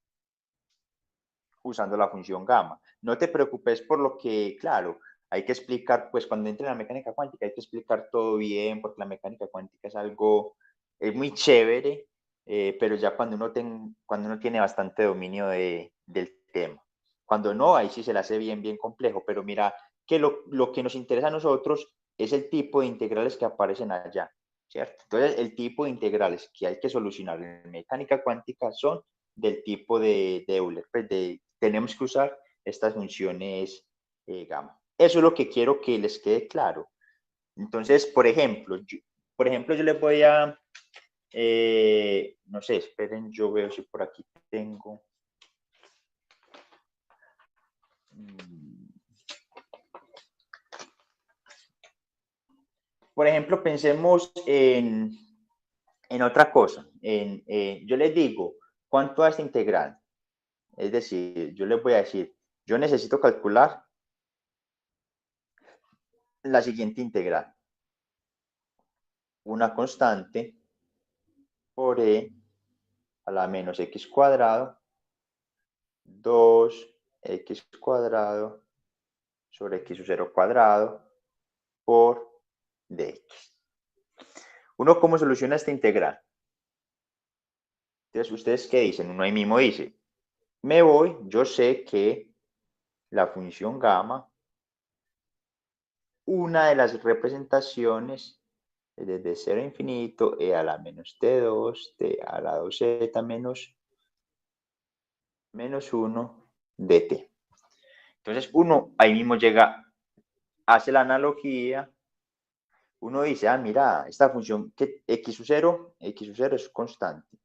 Usando la función gamma. No te preocupes por lo que, claro, hay que explicar, pues cuando entre en la mecánica cuántica hay que explicar todo bien, porque la mecánica cuántica es algo, es muy chévere, pero ya cuando uno tiene bastante dominio del tema. Cuando no, ahí sí se le hace bien, bien complejo, pero mira que lo que nos interesa a nosotros es el tipo de integrales que aparecen allá, ¿cierto? Entonces, el tipo de integrales que hay que solucionar en mecánica cuántica son del tipo de Euler, pues tenemos que usar estas funciones gamma. Eso es lo que quiero que les quede claro. Entonces, por ejemplo, yo les voy a, no sé, esperen, yo veo si por aquí tengo. Por ejemplo, pensemos en otra cosa. Yo les digo, ¿cuánto da esta integral? Es decir, yo les voy a decir, yo necesito calcular la siguiente integral. Una constante por e a la menos x cuadrado, 2x cuadrado sobre x sub 0 cuadrado por dx. ¿Uno cómo soluciona esta integral? Entonces, ¿ustedes qué dicen? Uno ahí mismo dice, me voy, yo sé que la función gamma, una de las representaciones es desde 0 a infinito, e a la menos t2, t a la 2z menos 1 dt. Entonces, uno ahí mismo llega, hace la analogía, uno dice, ah, mira, esta función que x sub 0 es constante.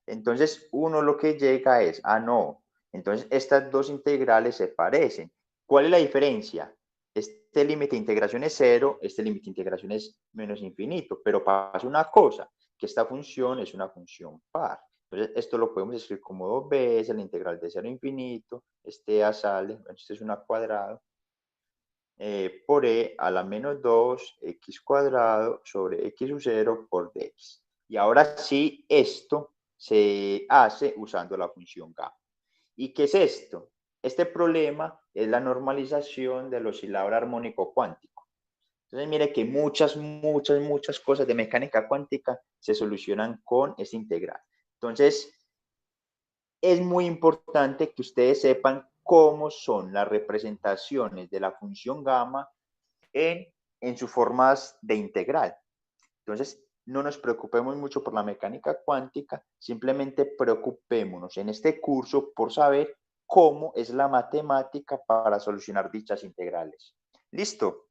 Entonces, uno lo que llega es, ah, no, entonces estas dos integrales se parecen. ¿Cuál es la diferencia? Este límite de integración es 0, este límite de integración es menos infinito, pero pasa una cosa, que esta función es una función par. Entonces, esto lo podemos escribir como 2 veces, la integral de 0 a infinito, este a sale, este es una cuadrado, por e a la menos 2 x cuadrado sobre x sub 0 por dx. Y ahora sí, esto se hace usando la función gamma. ¿Y qué es esto? Este problema es la normalización del oscilador armónico cuántico. Entonces, mire que muchas cosas de mecánica cuántica se solucionan con esta integral. Entonces, es muy importante que ustedes sepan cómo son las representaciones de la función gamma en sus formas de integral. Entonces, no nos preocupemos mucho por la mecánica cuántica, simplemente preocupémonos en este curso por saber cómo es la matemática para solucionar dichas integrales. ¿Listo?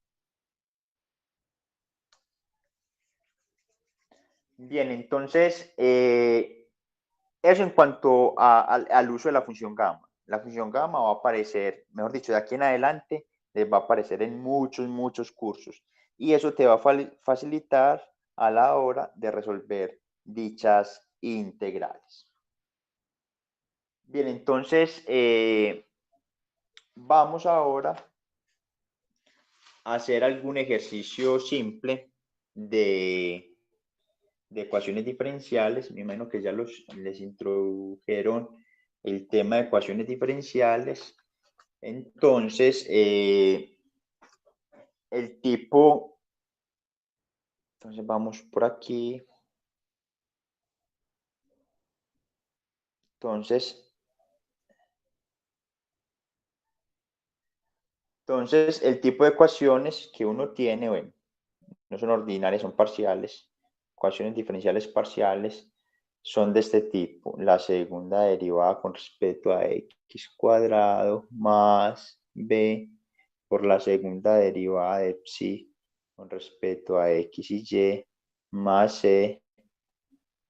Bien, entonces, eso en cuanto al uso de la función gamma. La función gamma va a aparecer, mejor dicho, de aquí en adelante, les va a aparecer en muchos cursos. Y eso te va a facilitar a la hora de resolver dichas integrales. Bien, entonces, vamos ahora a hacer algún ejercicio simple de ecuaciones diferenciales. Me imagino que ya les introdujeron el tema de ecuaciones diferenciales. Entonces, el tipo, entonces vamos por aquí. Entonces, el tipo de ecuaciones que uno tiene, bueno, no son ordinarias, son parciales. Ecuaciones diferenciales parciales son de este tipo. La segunda derivada con respecto a x cuadrado más b por la segunda derivada de psi con respecto a x y y más c,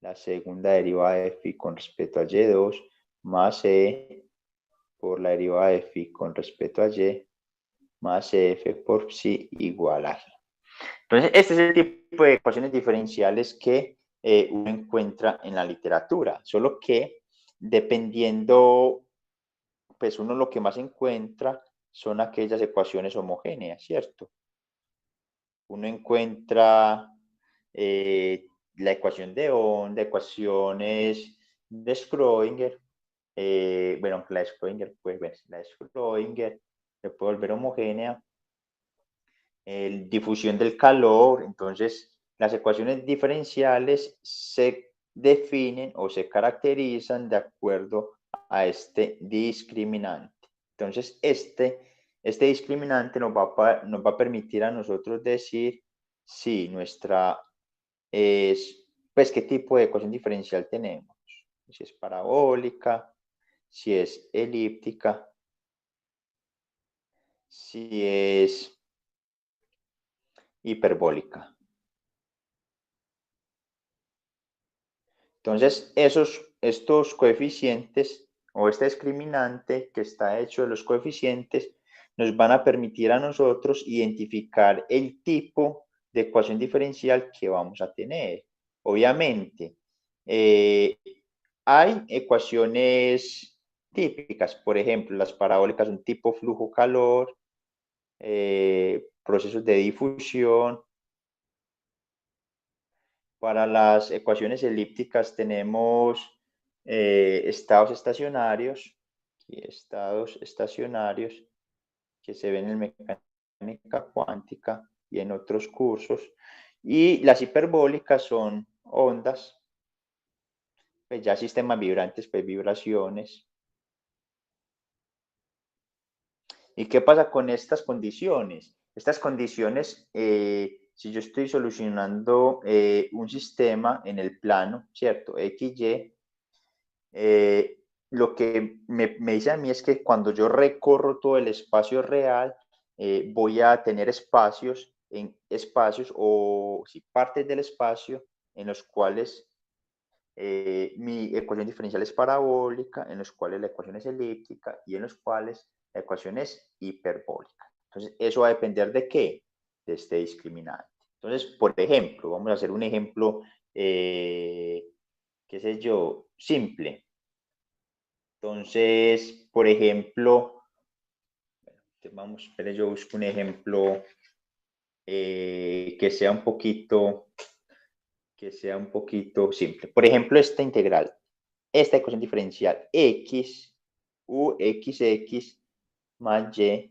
la segunda derivada de phi con respecto a y2 más c por la derivada de phi con respecto a y más f por psi igual a g. Entonces, este es el tipo de ecuaciones diferenciales que uno encuentra en la literatura, solo que dependiendo, pues uno lo que más encuentra son aquellas ecuaciones homogéneas, ¿cierto? Uno encuentra la ecuación de onda, ecuaciones de Schrödinger, bueno, aunque la de Schrödinger, pues la de Schrödinger se puede volver homogénea, difusión del calor, entonces las ecuaciones diferenciales se definen o se caracterizan de acuerdo a este discriminante. Entonces, este discriminante nos va a permitir a nosotros decir si nuestra es, pues, qué tipo de ecuación diferencial tenemos. Si es parabólica, si es elíptica, si es hiperbólica. Entonces, estos coeficientes o este discriminante que está hecho de los coeficientes nos van a permitir a nosotros identificar el tipo de ecuación diferencial que vamos a tener. Obviamente, hay ecuaciones típicas, por ejemplo, las parabólicas son tipo flujo-calor, procesos de difusión. Para las ecuaciones elípticas tenemos estados estacionarios que se ven en mecánica cuántica y en otros cursos. Y las hiperbólicas son ondas, pues ya sistemas vibrantes, pues vibraciones. ¿Y qué pasa con estas condiciones? Estas condiciones, si yo estoy solucionando un sistema en el plano, ¿cierto? X, Y, lo que me dice a mí es que cuando yo recorro todo el espacio real, voy a tener espacios o si partes del espacio en los cuales mi ecuación diferencial es parabólica, en los cuales la ecuación es elíptica y en los cuales la ecuación es hiperbólica. Entonces, eso va a depender de qué? De este discriminante. Entonces, por ejemplo, vamos a hacer un ejemplo, qué sé yo, simple. Entonces, por ejemplo, vamos, espere, yo busco un ejemplo que sea un poquito simple. Por ejemplo, esta integral, esta ecuación diferencial x u xx más y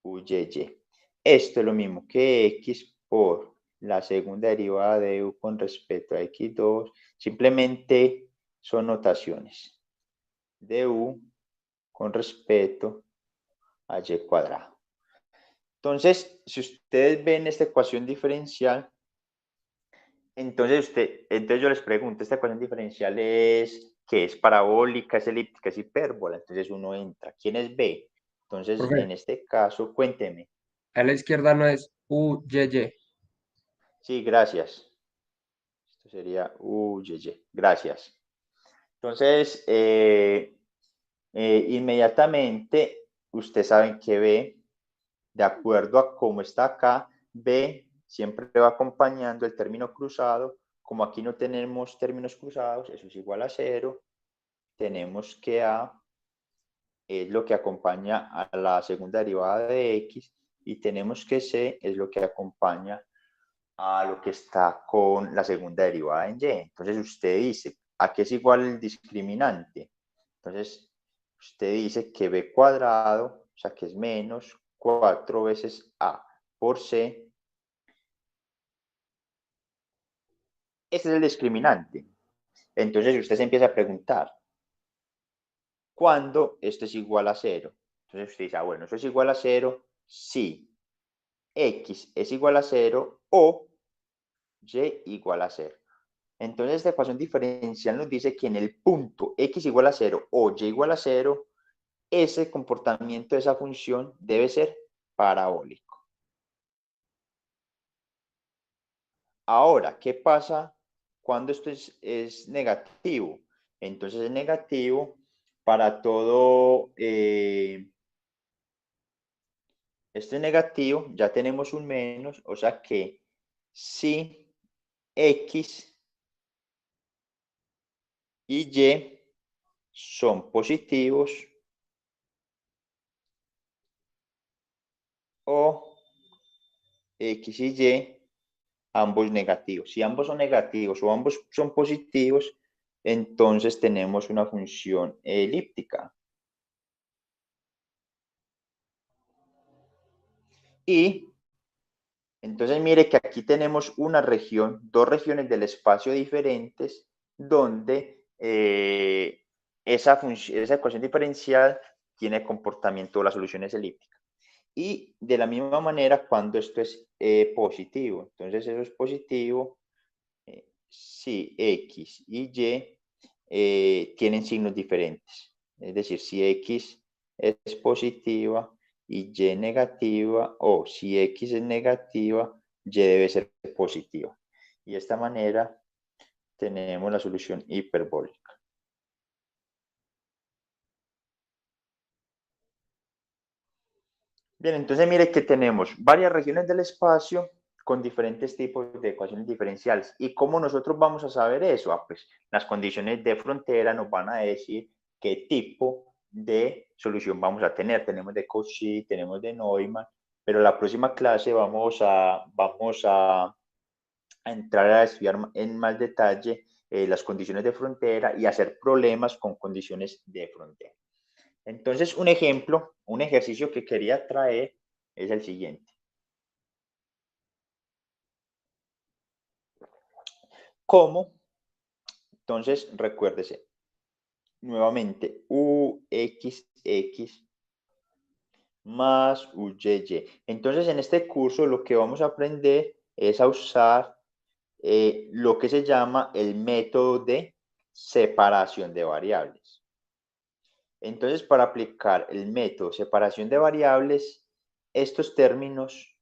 u y. Esto es lo mismo que x por la segunda derivada de u con respecto a x2. Simplemente son notaciones de u con respecto a y cuadrado. Entonces, si ustedes ven esta ecuación diferencial, entonces yo les pregunto, ¿esta ecuación diferencial es qué? ¿Es parabólica, es elíptica, es hipérbola? Entonces uno entra. ¿Quién es B? Entonces, Profe, en este caso, cuénteme. a la izquierda no es U, Y, Y. Sí, gracias. Esto sería UYY. Gracias. Entonces, inmediatamente, ustedes saben que B, de acuerdo a cómo está acá, B siempre va acompañando el término cruzado. Como aquí no tenemos términos cruzados, eso es igual a 0. Tenemos que A es lo que acompaña a la segunda derivada de X y tenemos que C es lo que acompaña a lo que está con la segunda derivada en Y. Entonces usted dice, ¿a qué es igual el discriminante? Entonces usted dice que B cuadrado, o sea que es menos 4 veces A por C. Este es el discriminante. Entonces usted se empieza a preguntar, ¿cuándo esto es igual a 0? Entonces usted dice, bueno, eso es igual a 0 si X es igual a 0 o Y igual a 0. Entonces esta ecuación diferencial nos dice que en el punto X igual a 0 o Y igual a 0, ese comportamiento de esa función debe ser parabólico. Ahora, ¿qué pasa cuando esto es negativo? Entonces es negativo para todo esto es negativo, ya tenemos un menos, o sea que si X y Y son positivos o X y Y ambos negativos. Si ambos son negativos o ambos son positivos, entonces tenemos una función elíptica. Y entonces mire que aquí tenemos una región, dos regiones del espacio diferentes, donde esa ecuación diferencial tiene comportamiento, la solución es elíptica. Y de la misma manera cuando esto es positivo, entonces eso es positivo, si X y Y tienen signos diferentes. Es decir, si X es positiva y Y negativa, o si X es negativa, Y debe ser positiva. Y de esta manera tenemos la solución hiperbólica. Bien, entonces mire que tenemos varias regiones del espacio con diferentes tipos de ecuaciones diferenciales. ¿Y cómo nosotros vamos a saber eso? Pues las condiciones de frontera nos van a decir qué tipo de solución vamos a tener. Tenemos de Cauchy, tenemos de Neumann, pero la próxima clase vamos a entrar a estudiar en más detalle las condiciones de frontera y hacer problemas con condiciones de frontera. Entonces, un ejemplo, un ejercicio que quería traer es el siguiente. ¿Cómo? Entonces, recuérdese, nuevamente, UXX más UYY. Entonces, en este curso lo que vamos a aprender es a usar lo que se llama el método de separación de variables. Entonces, para aplicar el método de separación de variables, estos términos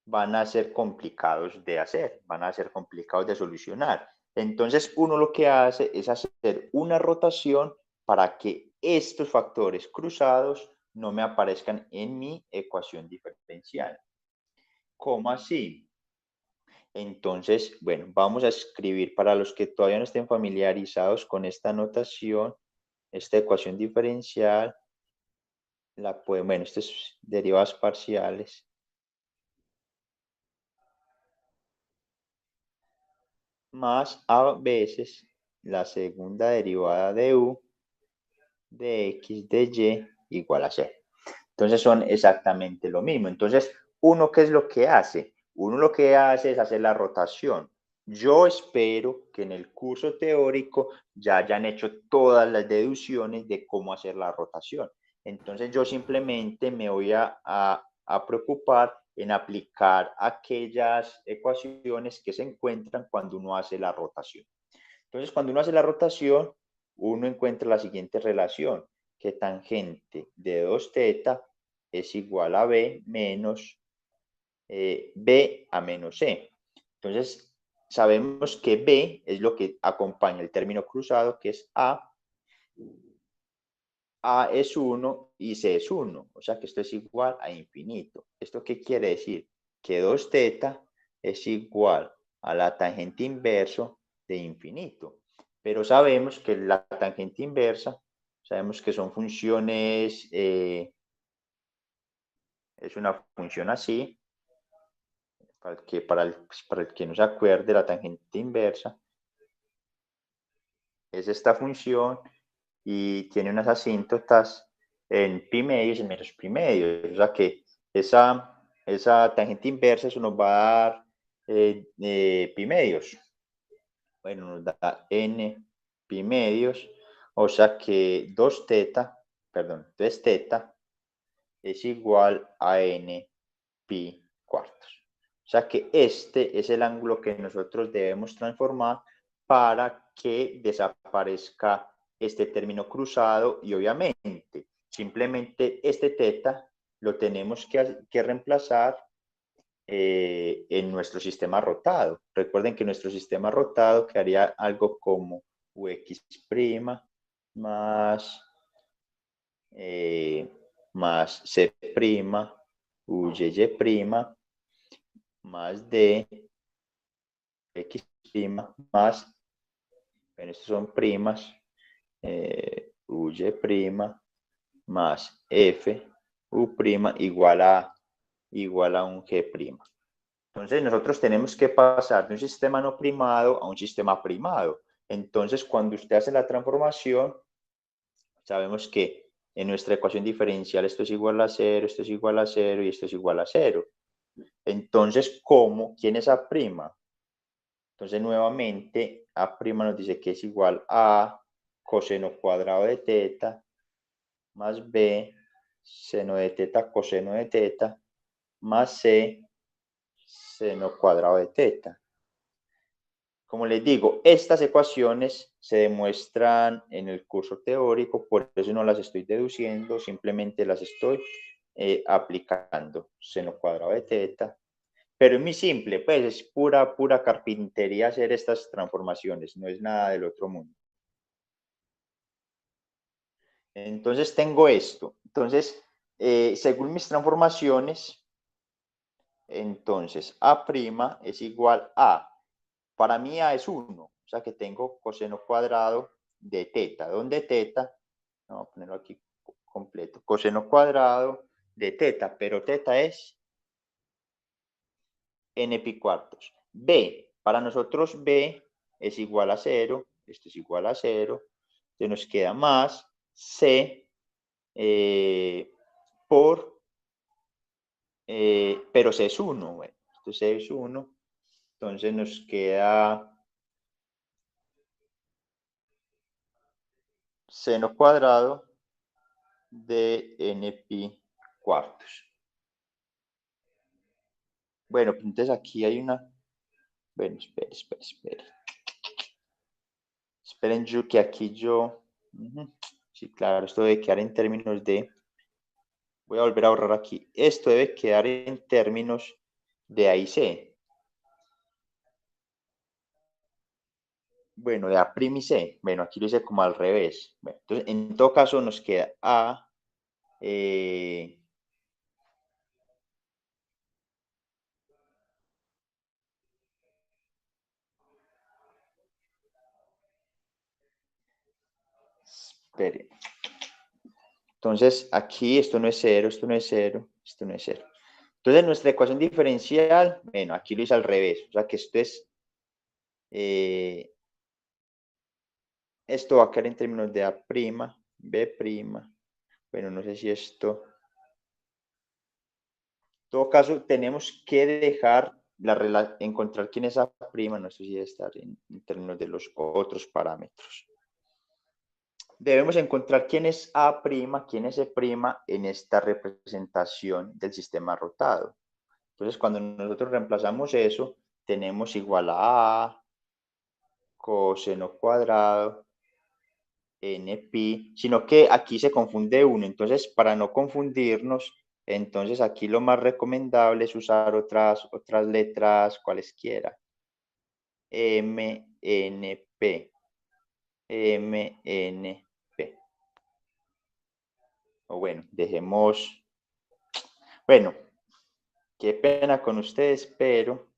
van a ser complicados de hacer, van a ser complicados de solucionar. Entonces, uno lo que hace es hacer una rotación para que estos factores cruzados no me aparezcan en mi ecuación diferencial. ¿Cómo así? Entonces, bueno, vamos a escribir para los que todavía no estén familiarizados con esta notación, esta ecuación diferencial, bueno, estas derivadas parciales. Más a veces la segunda derivada de u de x de y igual a 0. Entonces son exactamente lo mismo. Entonces, uno, ¿qué es lo que hace? Uno lo que hace es hacer la rotación. Yo espero que en el curso teórico ya hayan hecho todas las deducciones de cómo hacer la rotación. Entonces yo simplemente me voy a preocupar en aplicar aquellas ecuaciones que se encuentran cuando uno hace la rotación. Entonces, cuando uno hace la rotación, uno encuentra la siguiente relación, que tangente de 2θ es igual a b menos b a menos c. Entonces, sabemos que b es lo que acompaña el término cruzado, que es a es 1 y c es 1. O sea que esto es igual a infinito. ¿Esto qué quiere decir? Que 2θ es igual a la tangente inverso de infinito. Pero sabemos que la tangente inversa, sabemos que son funciones, es una función así, para el que no se acuerde, la tangente inversa es esta función y tiene unas asíntotas en pi medios y menos pi medios. O sea que esa tangente inversa, eso nos va a dar pi medios. Bueno, nos da n pi medios, o sea que 3θ es igual a n pi cuartos. O sea que este es el ángulo que nosotros debemos transformar para que desaparezca este término cruzado y obviamente simplemente este θ lo tenemos que reemplazar en nuestro sistema rotado. Recuerden que nuestro sistema rotado quedaría algo como ux' más más C', UY' más D, X' más, bueno, estos son primas, UY' más F, U' igual a un G'. Entonces nosotros tenemos que pasar de un sistema no primado a un sistema primado. Entonces cuando usted hace la transformación, sabemos que en nuestra ecuación diferencial esto es igual a 0, esto es igual a 0 y esto es igual a 0. Entonces, ¿cómo? ¿Quién es A'? Entonces nuevamente A' nos dice que es igual a coseno cuadrado de teta más B seno de teta coseno de teta más C seno cuadrado de teta. Como les digo, estas ecuaciones se demuestran en el curso teórico, por eso no las estoy deduciendo, simplemente las estoy aplicando. Seno cuadrado de teta. Pero es muy simple, pues es pura carpintería hacer estas transformaciones, no es nada del otro mundo. Entonces tengo esto. Entonces, según mis transformaciones, entonces A' es igual a, para mí A es 1, o sea que tengo coseno cuadrado de teta, donde teta, vamos a ponerlo aquí completo, coseno cuadrado de teta, pero teta es n⁻². B, para nosotros B es igual a 0, esto es igual a 0, entonces nos queda más C pero C es 1, bueno, esto C es 1, entonces nos queda seno cuadrado de n⁻². Bueno, entonces aquí hay una, bueno, esperen. Esperen yo que aquí yo, sí, claro, esto debe quedar en términos de, voy a volver a borrar aquí, esto debe quedar en términos de A y C. Bueno, de A' y C, bueno, aquí lo hice como al revés. Bueno, entonces, en todo caso nos queda A, espere. Entonces, aquí esto no es 0, esto no es 0, esto no es 0. Entonces, nuestra ecuación diferencial, bueno, aquí lo hice al revés, o sea que esto es, esto va a quedar en términos de A', B', bueno, no sé si esto, en todo caso, tenemos que dejar encontrar quién es A', no sé si debe estar en términos de los otros parámetros. Debemos encontrar quién es A', quién es E' en esta representación del sistema rotado. Entonces, cuando nosotros reemplazamos eso, tenemos igual a A coseno cuadrado n⁻, sino que aquí se confunde uno. Entonces, para no confundirnos, entonces aquí lo más recomendable es usar otras letras cualesquiera. MNP. MNP. O bueno, dejemos. Bueno, qué pena con ustedes, pero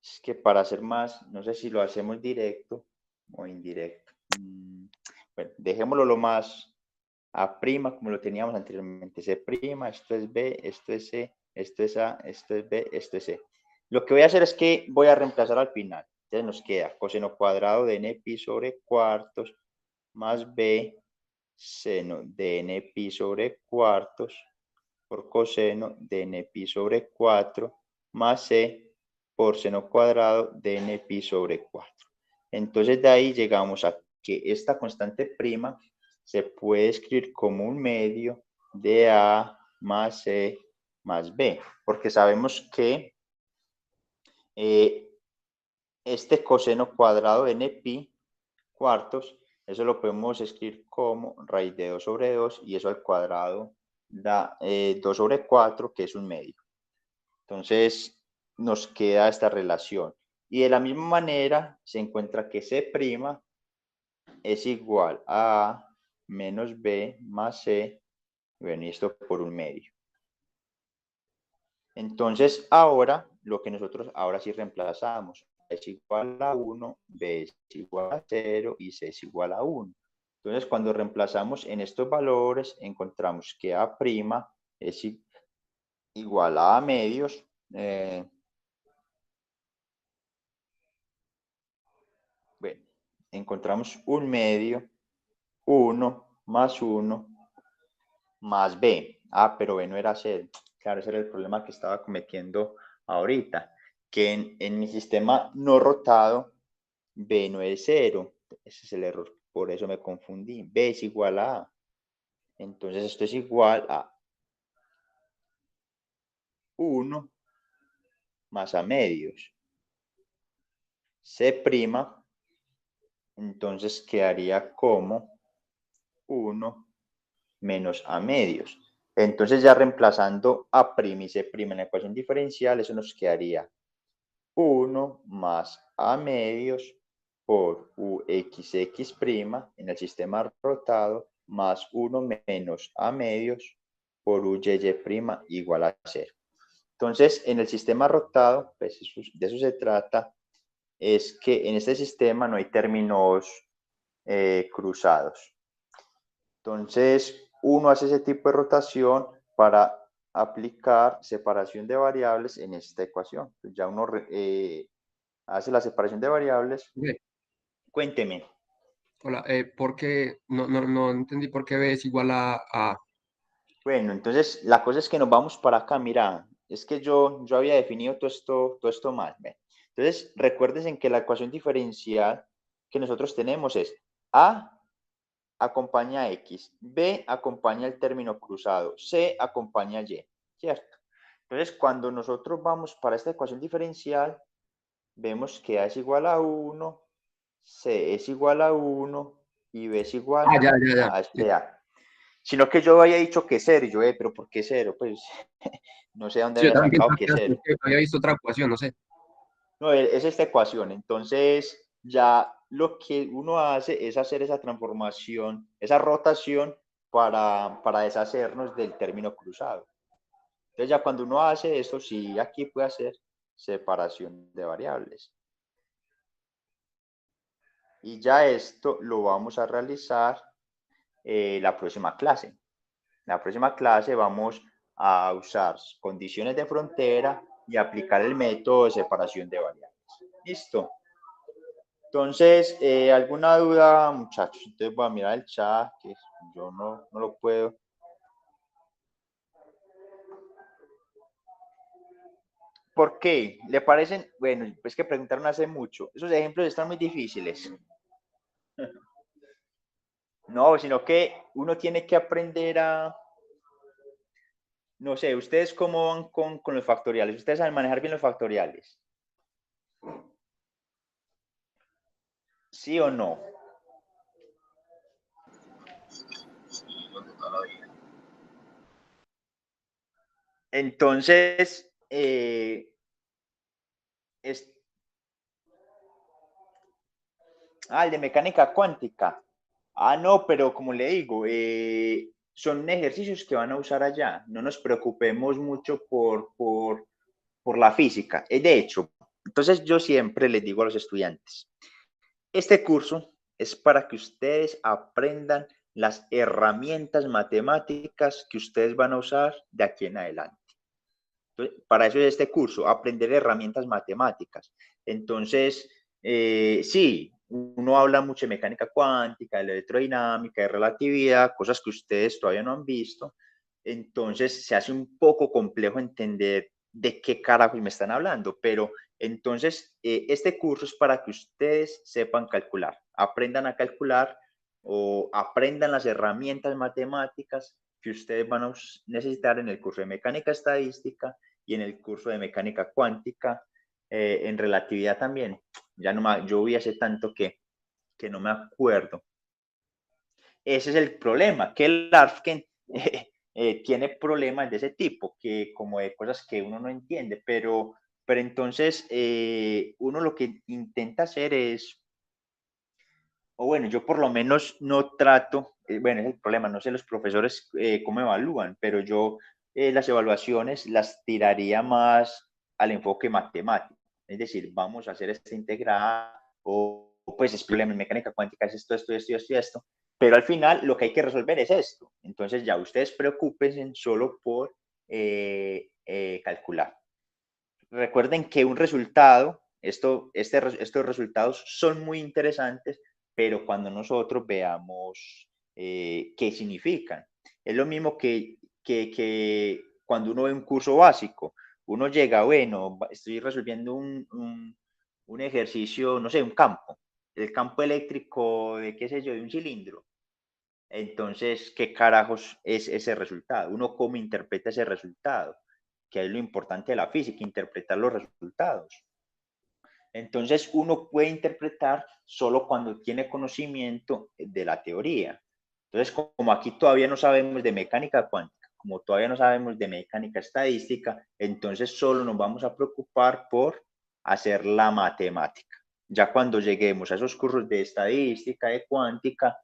es que para hacer más, no sé si lo hacemos directo o indirecto. Bueno, dejémoslo lo más A', como lo teníamos anteriormente. C', esto es B, esto es C, esto es A, esto es B, esto es C. Lo que voy a hacer es que voy a reemplazar al final. Entonces nos queda coseno cuadrado de n⁻ sobre cuartos más B seno de n⁻ sobre cuartos por coseno de n⁻ sobre 4 más C por seno cuadrado de n⁻ sobre 4. Entonces de ahí llegamos a que esta constante prima se puede escribir como un medio de A más C más B, porque sabemos que este coseno cuadrado de n⁻ cuartos, eso lo podemos escribir como raíz de 2 sobre 2 y eso al cuadrado da 2 sobre 4, que es un medio. Entonces nos queda esta relación. Y de la misma manera se encuentra que C' es igual a A menos B más C Bueno, y esto por 1/2. Entonces, ahora, lo que nosotros ahora sí reemplazamos, A es igual a 1, B es igual a 0 y C es igual a 1. Entonces, cuando reemplazamos en estos valores, encontramos que A' es igual a A medios, bueno, encontramos 1/2, 1 más 1 más B. Ah, pero B no era 0. Claro, ese era el problema que estaba cometiendo ahorita, que en mi sistema no rotado, B no es 0. Ese es el error, por eso me confundí. B es igual a A. Entonces esto es igual a 1 más A medios. C', entonces quedaría como 1 menos A medios. Entonces ya reemplazando A' y C' en la ecuación diferencial, eso nos quedaría 1 más A medios por UXX' en el sistema rotado más 1 menos A medios por UYY' igual a 0. Entonces, en el sistema rotado, pues de eso se trata, es que en este sistema no hay términos cruzados. Entonces, uno hace ese tipo de rotación para aplicar separación de variables en esta ecuación. Entonces, ya uno hace la separación de variables. Ok. Cuénteme. Hola, ¿por qué? No entendí por qué B es igual a... Bueno, entonces la cosa es que nos vamos para acá. Mira, es que yo había definido todo esto mal. ¿Ve? Entonces, recuérdense que la ecuación diferencial que nosotros tenemos es A acompaña a X, B acompaña el término cruzado, C acompaña a Y, ¿cierto? Entonces, cuando nosotros vamos para esta ecuación diferencial, vemos que A es igual a 1, C es igual a 1 y B es igual Ah, ya. a Sí. este A. Sino que yo había dicho que 0, y yo, pero ¿por qué 0? Pues no sé dónde Sí, yo había también sacado pensaba que que era así, 0. es que había visto otra ecuación, no sé. No, es esta ecuación. Entonces, ya lo que uno hace es hacer esa transformación, esa rotación para deshacernos del término cruzado. Entonces, ya cuando uno hace esto, sí, aquí puede hacer separación de variables. Y ya esto lo vamos a realizar la próxima clase. La próxima clase vamos a usar condiciones de frontera y aplicar el método de separación de variables. ¿Listo? Entonces, ¿alguna duda, muchachos? Entonces voy a mirar el chat, que yo no lo puedo. ¿Por qué? ¿Le parecen? Bueno, pues que preguntaron hace mucho. Esos ejemplos están muy difíciles. No, sino que uno tiene que aprender a, no sé, ¿ustedes cómo van con los factoriales? ¿Ustedes saben manejar bien los factoriales? ¿Sí o no? Entonces, es, el de mecánica cuántica. Ah, no, pero como le digo, son ejercicios que van a usar allá. No nos preocupemos mucho por la física. De hecho, entonces yo siempre les digo a los estudiantes, este curso es para que ustedes aprendan las herramientas matemáticas que ustedes van a usar de aquí en adelante. Entonces, para eso es este curso, aprender herramientas matemáticas. Entonces, sí, uno habla mucho de mecánica cuántica, de electrodinámica, de relatividad, cosas que ustedes todavía no han visto. Entonces, se hace un poco complejo entender de qué carajos me están hablando, pero entonces este curso es para que ustedes sepan calcular, aprendan a calcular o aprendan las herramientas matemáticas que ustedes van a necesitar en el curso de mecánica estadística y en el curso de mecánica cuántica, en relatividad también. Ya no me, yo vi hace tanto que no me acuerdo. Ese es el problema, que el ARFKEN tiene problemas de ese tipo, que como de cosas que uno no entiende, pero entonces uno lo que intenta hacer es o bueno, yo por lo menos no trato, bueno, es el problema, no sé los profesores cómo evalúan, pero yo las evaluaciones las tiraría más al enfoque matemático. Es decir, vamos a hacer esta integral o pues es problema en mecánica cuántica, es esto, esto, esto, esto, esto. Pero al final lo que hay que resolver es esto. Entonces ya ustedes preocúpense solo por calcular. Recuerden que un resultado, estos resultados son muy interesantes, pero cuando nosotros veamos qué significan. Es lo mismo que cuando uno ve un curso básico, uno llega, bueno, estoy resolviendo un ejercicio, no sé, un campo, el campo eléctrico de, qué sé yo, de un cilindro. Entonces, ¿qué carajos es ese resultado? Uno cómo interpreta ese resultado, que es lo importante de la física, interpretar los resultados. Entonces, uno puede interpretar solo cuando tiene conocimiento de la teoría. Entonces, como aquí todavía no sabemos de mecánica cuántica, como todavía no sabemos de mecánica estadística, entonces solo nos vamos a preocupar por hacer la matemática. Ya cuando lleguemos a esos cursos de estadística, de cuántica,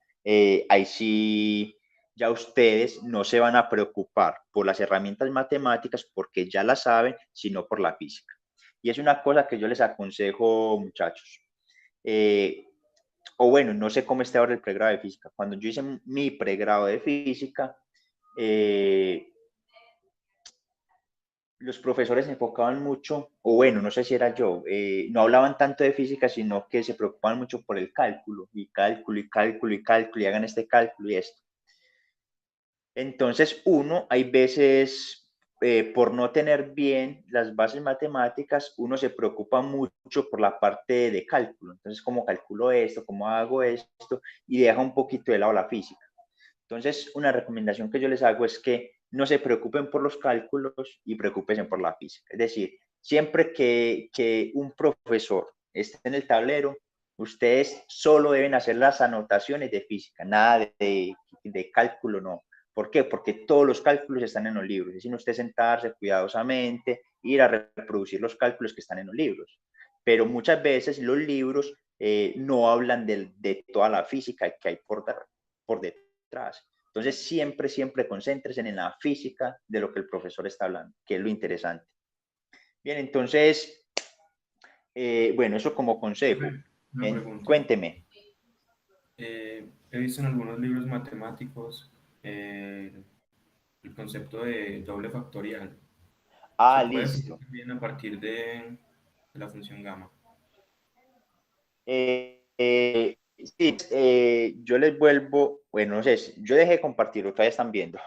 ahí sí, ya ustedes no se van a preocupar por las herramientas matemáticas porque ya las saben, sino por la física. Y es una cosa que yo les aconsejo, muchachos. O bueno, no sé cómo está ahora el pregrado de física. Cuando yo hice mi pregrado de física, los profesores se enfocaban mucho, o bueno, no sé si era yo, no hablaban tanto de física, sino que se preocupaban mucho por el cálculo, y cálculo, y cálculo, y cálculo, y hagan este cálculo y esto. Entonces, uno, hay veces, por no tener bien las bases matemáticas, uno se preocupa mucho por la parte de cálculo. Entonces, ¿cómo calculo esto? ¿Cómo hago esto? Y deja un poquito de lado la física. Entonces, una recomendación que yo les hago es que no se preocupen por los cálculos y preocúpense por la física. Es decir, siempre que un profesor esté en el tablero, ustedes solo deben hacer las anotaciones de física, nada de cálculo, no. ¿Por qué? Porque todos los cálculos están en los libros. Es decir, usted sentarse cuidadosamente, ir a reproducir los cálculos que están en los libros. Pero muchas veces los libros no hablan de toda la física que hay por detrás. Entonces, siempre, siempre concéntrense en la física de lo que el profesor está hablando, que es lo interesante. Bien, entonces, bueno, eso como consejo. Una pregunta. Cuénteme. He visto en algunos libros matemáticos el concepto de doble factorial. Ah, ¿Se puede aplicar listo. también a partir de la función gamma? Sí, yo les vuelvo, bueno, no sé, yo dejé de compartir, ustedes están viendo.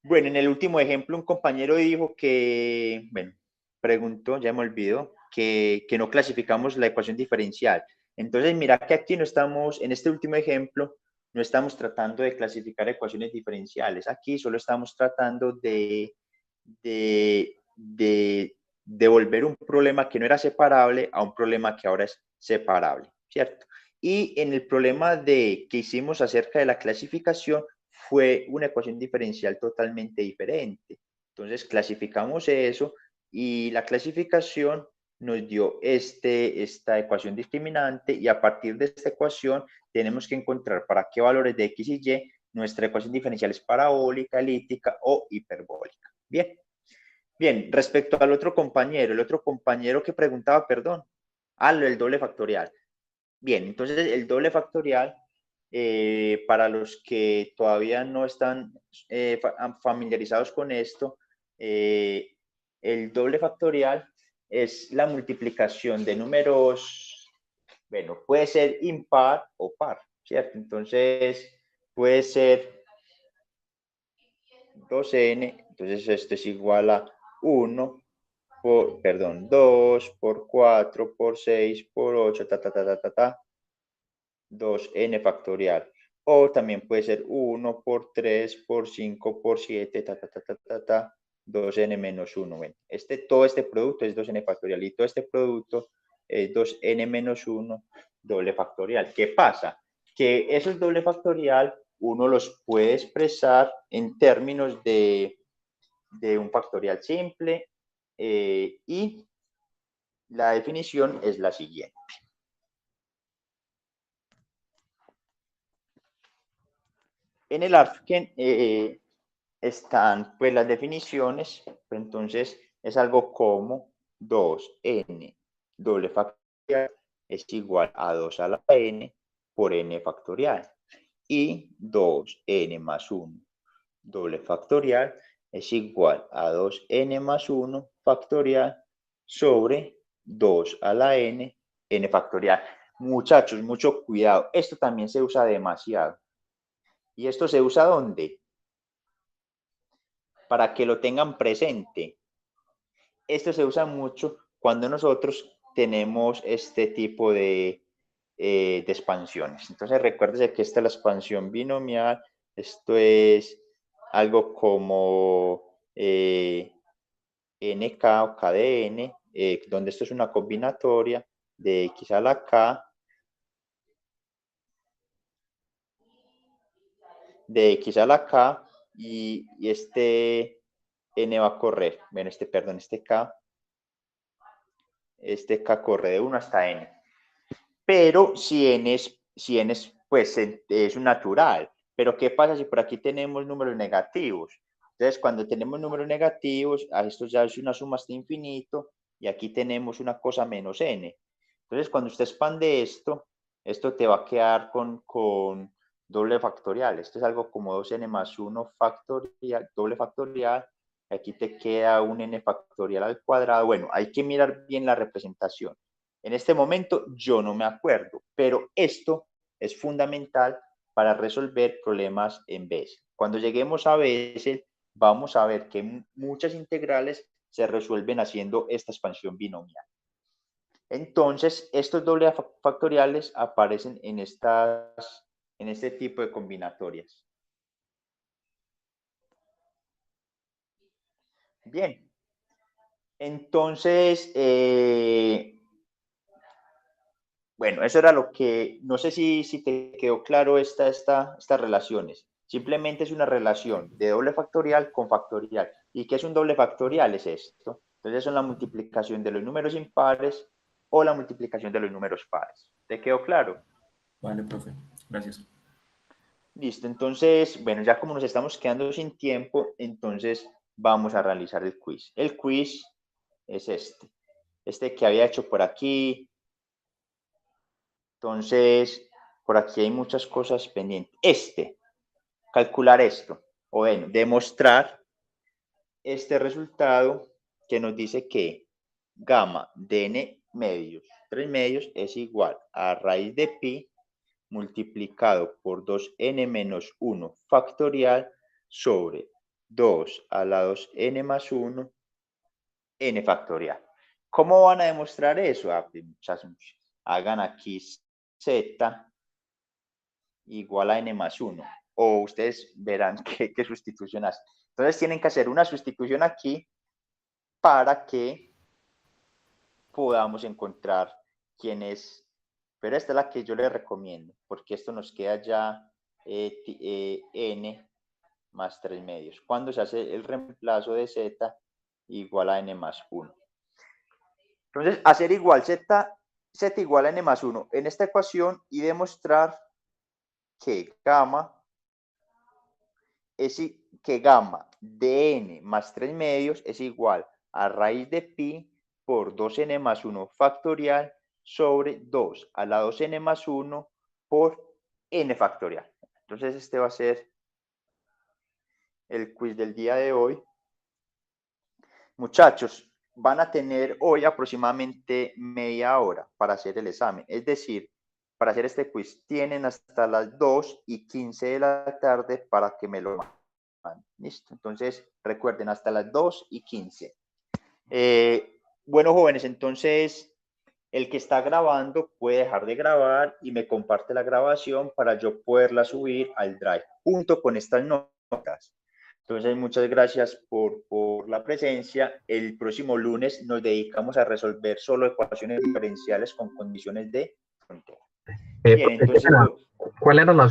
Bueno, en el último ejemplo, un compañero dijo que, bueno, preguntó, ya me olvidó, que no clasificamos la ecuación diferencial. Entonces, mira que aquí no estamos, en este último ejemplo, no estamos tratando de clasificar ecuaciones diferenciales. Aquí solo estamos tratando de devolver un problema que no era separable a un problema que ahora es separable, ¿cierto? Y en el problema que hicimos acerca de la clasificación, fue una ecuación diferencial totalmente diferente. Entonces clasificamos eso y la clasificación nos dio esta ecuación discriminante y a partir de esta ecuación tenemos que encontrar para qué valores de x y y nuestra ecuación diferencial es parabólica, elíptica o hiperbólica. Bien. Bien, respecto al otro compañero, el otro compañero que preguntaba, perdón, el doble factorial. Bien, entonces el doble factorial, para los que todavía no están familiarizados con esto, el doble factorial es la multiplicación de números, bueno, puede ser impar o par, ¿cierto? Entonces puede ser 2n, entonces esto es igual a 1 por, perdón, 2 por 4 por 6 por 8, 2n factorial. O también puede ser 1 por 3 por 5 por 7, 2n menos 1. Bueno, todo este producto es 2n factorial y todo este producto es 2n menos 1 doble factorial. ¿Qué pasa? Que esos doble factorial uno los puede expresar en términos de un factorial simple y la definición es la siguiente. En el ARFken están pues las definiciones, pues, entonces es algo como 2n doble factorial es igual a 2 a la n por n factorial y 2n más 1 doble factorial es igual a 2n más 1 factorial sobre 2 a la n factorial. Muchachos, mucho cuidado, esto también se usa demasiado. ¿Y esto se usa dónde? Para que lo tengan presente. Esto se usa mucho cuando nosotros tenemos este tipo de expansiones. Entonces, recuérdese que esta es la expansión binomial. Esto es algo como nk o k de n, donde esto es una combinatoria de x a la k de x a la k y este n va a correr, bueno, este k corre de 1 hasta n. Pero si n es pues es un natural. Pero ¿qué pasa si por aquí tenemos números negativos? Entonces, cuando tenemos números negativos, a esto ya es una suma hasta infinito y aquí tenemos una cosa menos n. Entonces, cuando usted expande esto te va a quedar con doble factorial. Esto es algo como 2n más 1 factorial, doble factorial. Aquí te queda un n factorial al cuadrado. Bueno, hay que mirar bien la representación. En este momento yo no me acuerdo, pero esto es fundamental para resolver problemas en Bessel. Cuando lleguemos a Bessel, vamos a ver que muchas integrales se resuelven haciendo esta expansión binomial. Entonces, estos doble factoriales aparecen en este tipo de combinatorias. Bien. Entonces, bueno, eso era lo que, no sé si te quedó claro estas relaciones. Simplemente es una relación de doble factorial con factorial. ¿Y qué es un doble factorial? Es esto. Entonces son la multiplicación de los números impares o la multiplicación de los números pares. ¿Te quedó claro? Vale, profe. Gracias. Listo. Entonces, bueno, ya como nos estamos quedando sin tiempo, entonces vamos a realizar el quiz. El quiz es este que había hecho por aquí. Entonces, por aquí hay muchas cosas pendientes. Calcular esto, o bueno, demostrar este resultado que nos dice que gamma de n medios, 3 medios, es igual a raíz de pi multiplicado por 2n menos 1 factorial sobre 2 a la 2n más 1 n factorial. ¿Cómo van a demostrar eso? Muchachos, hagan aquí z igual a n más 1. O ustedes verán qué sustitución hace. Entonces tienen que hacer una sustitución aquí para que podamos encontrar quién es. Pero esta es la que yo les recomiendo, porque esto nos queda ya n más 3 medios. Cuando se hace el reemplazo de z igual a n más 1. Entonces, hacer igual z igual a n más 1 en esta ecuación y demostrar que gamma de n más 3 medios es igual a raíz de pi por 2n más 1 factorial sobre 2 a la 2n más 1 por n factorial. Entonces este va a ser el quiz del día de hoy. Muchachos, van a tener hoy aproximadamente media hora para hacer el examen. Es decir, para hacer este quiz tienen hasta las 2:15 de la tarde para que me lo manden. Listo. Entonces, recuerden, hasta las 2:15. Bueno, jóvenes, entonces el que está grabando puede dejar de grabar y me comparte la grabación para yo poderla subir al Drive junto con estas notas. Entonces, muchas gracias por la presencia. El próximo lunes nos dedicamos a resolver solo ecuaciones diferenciales con condiciones de frontera. Bien, entonces, ¿Cuál era la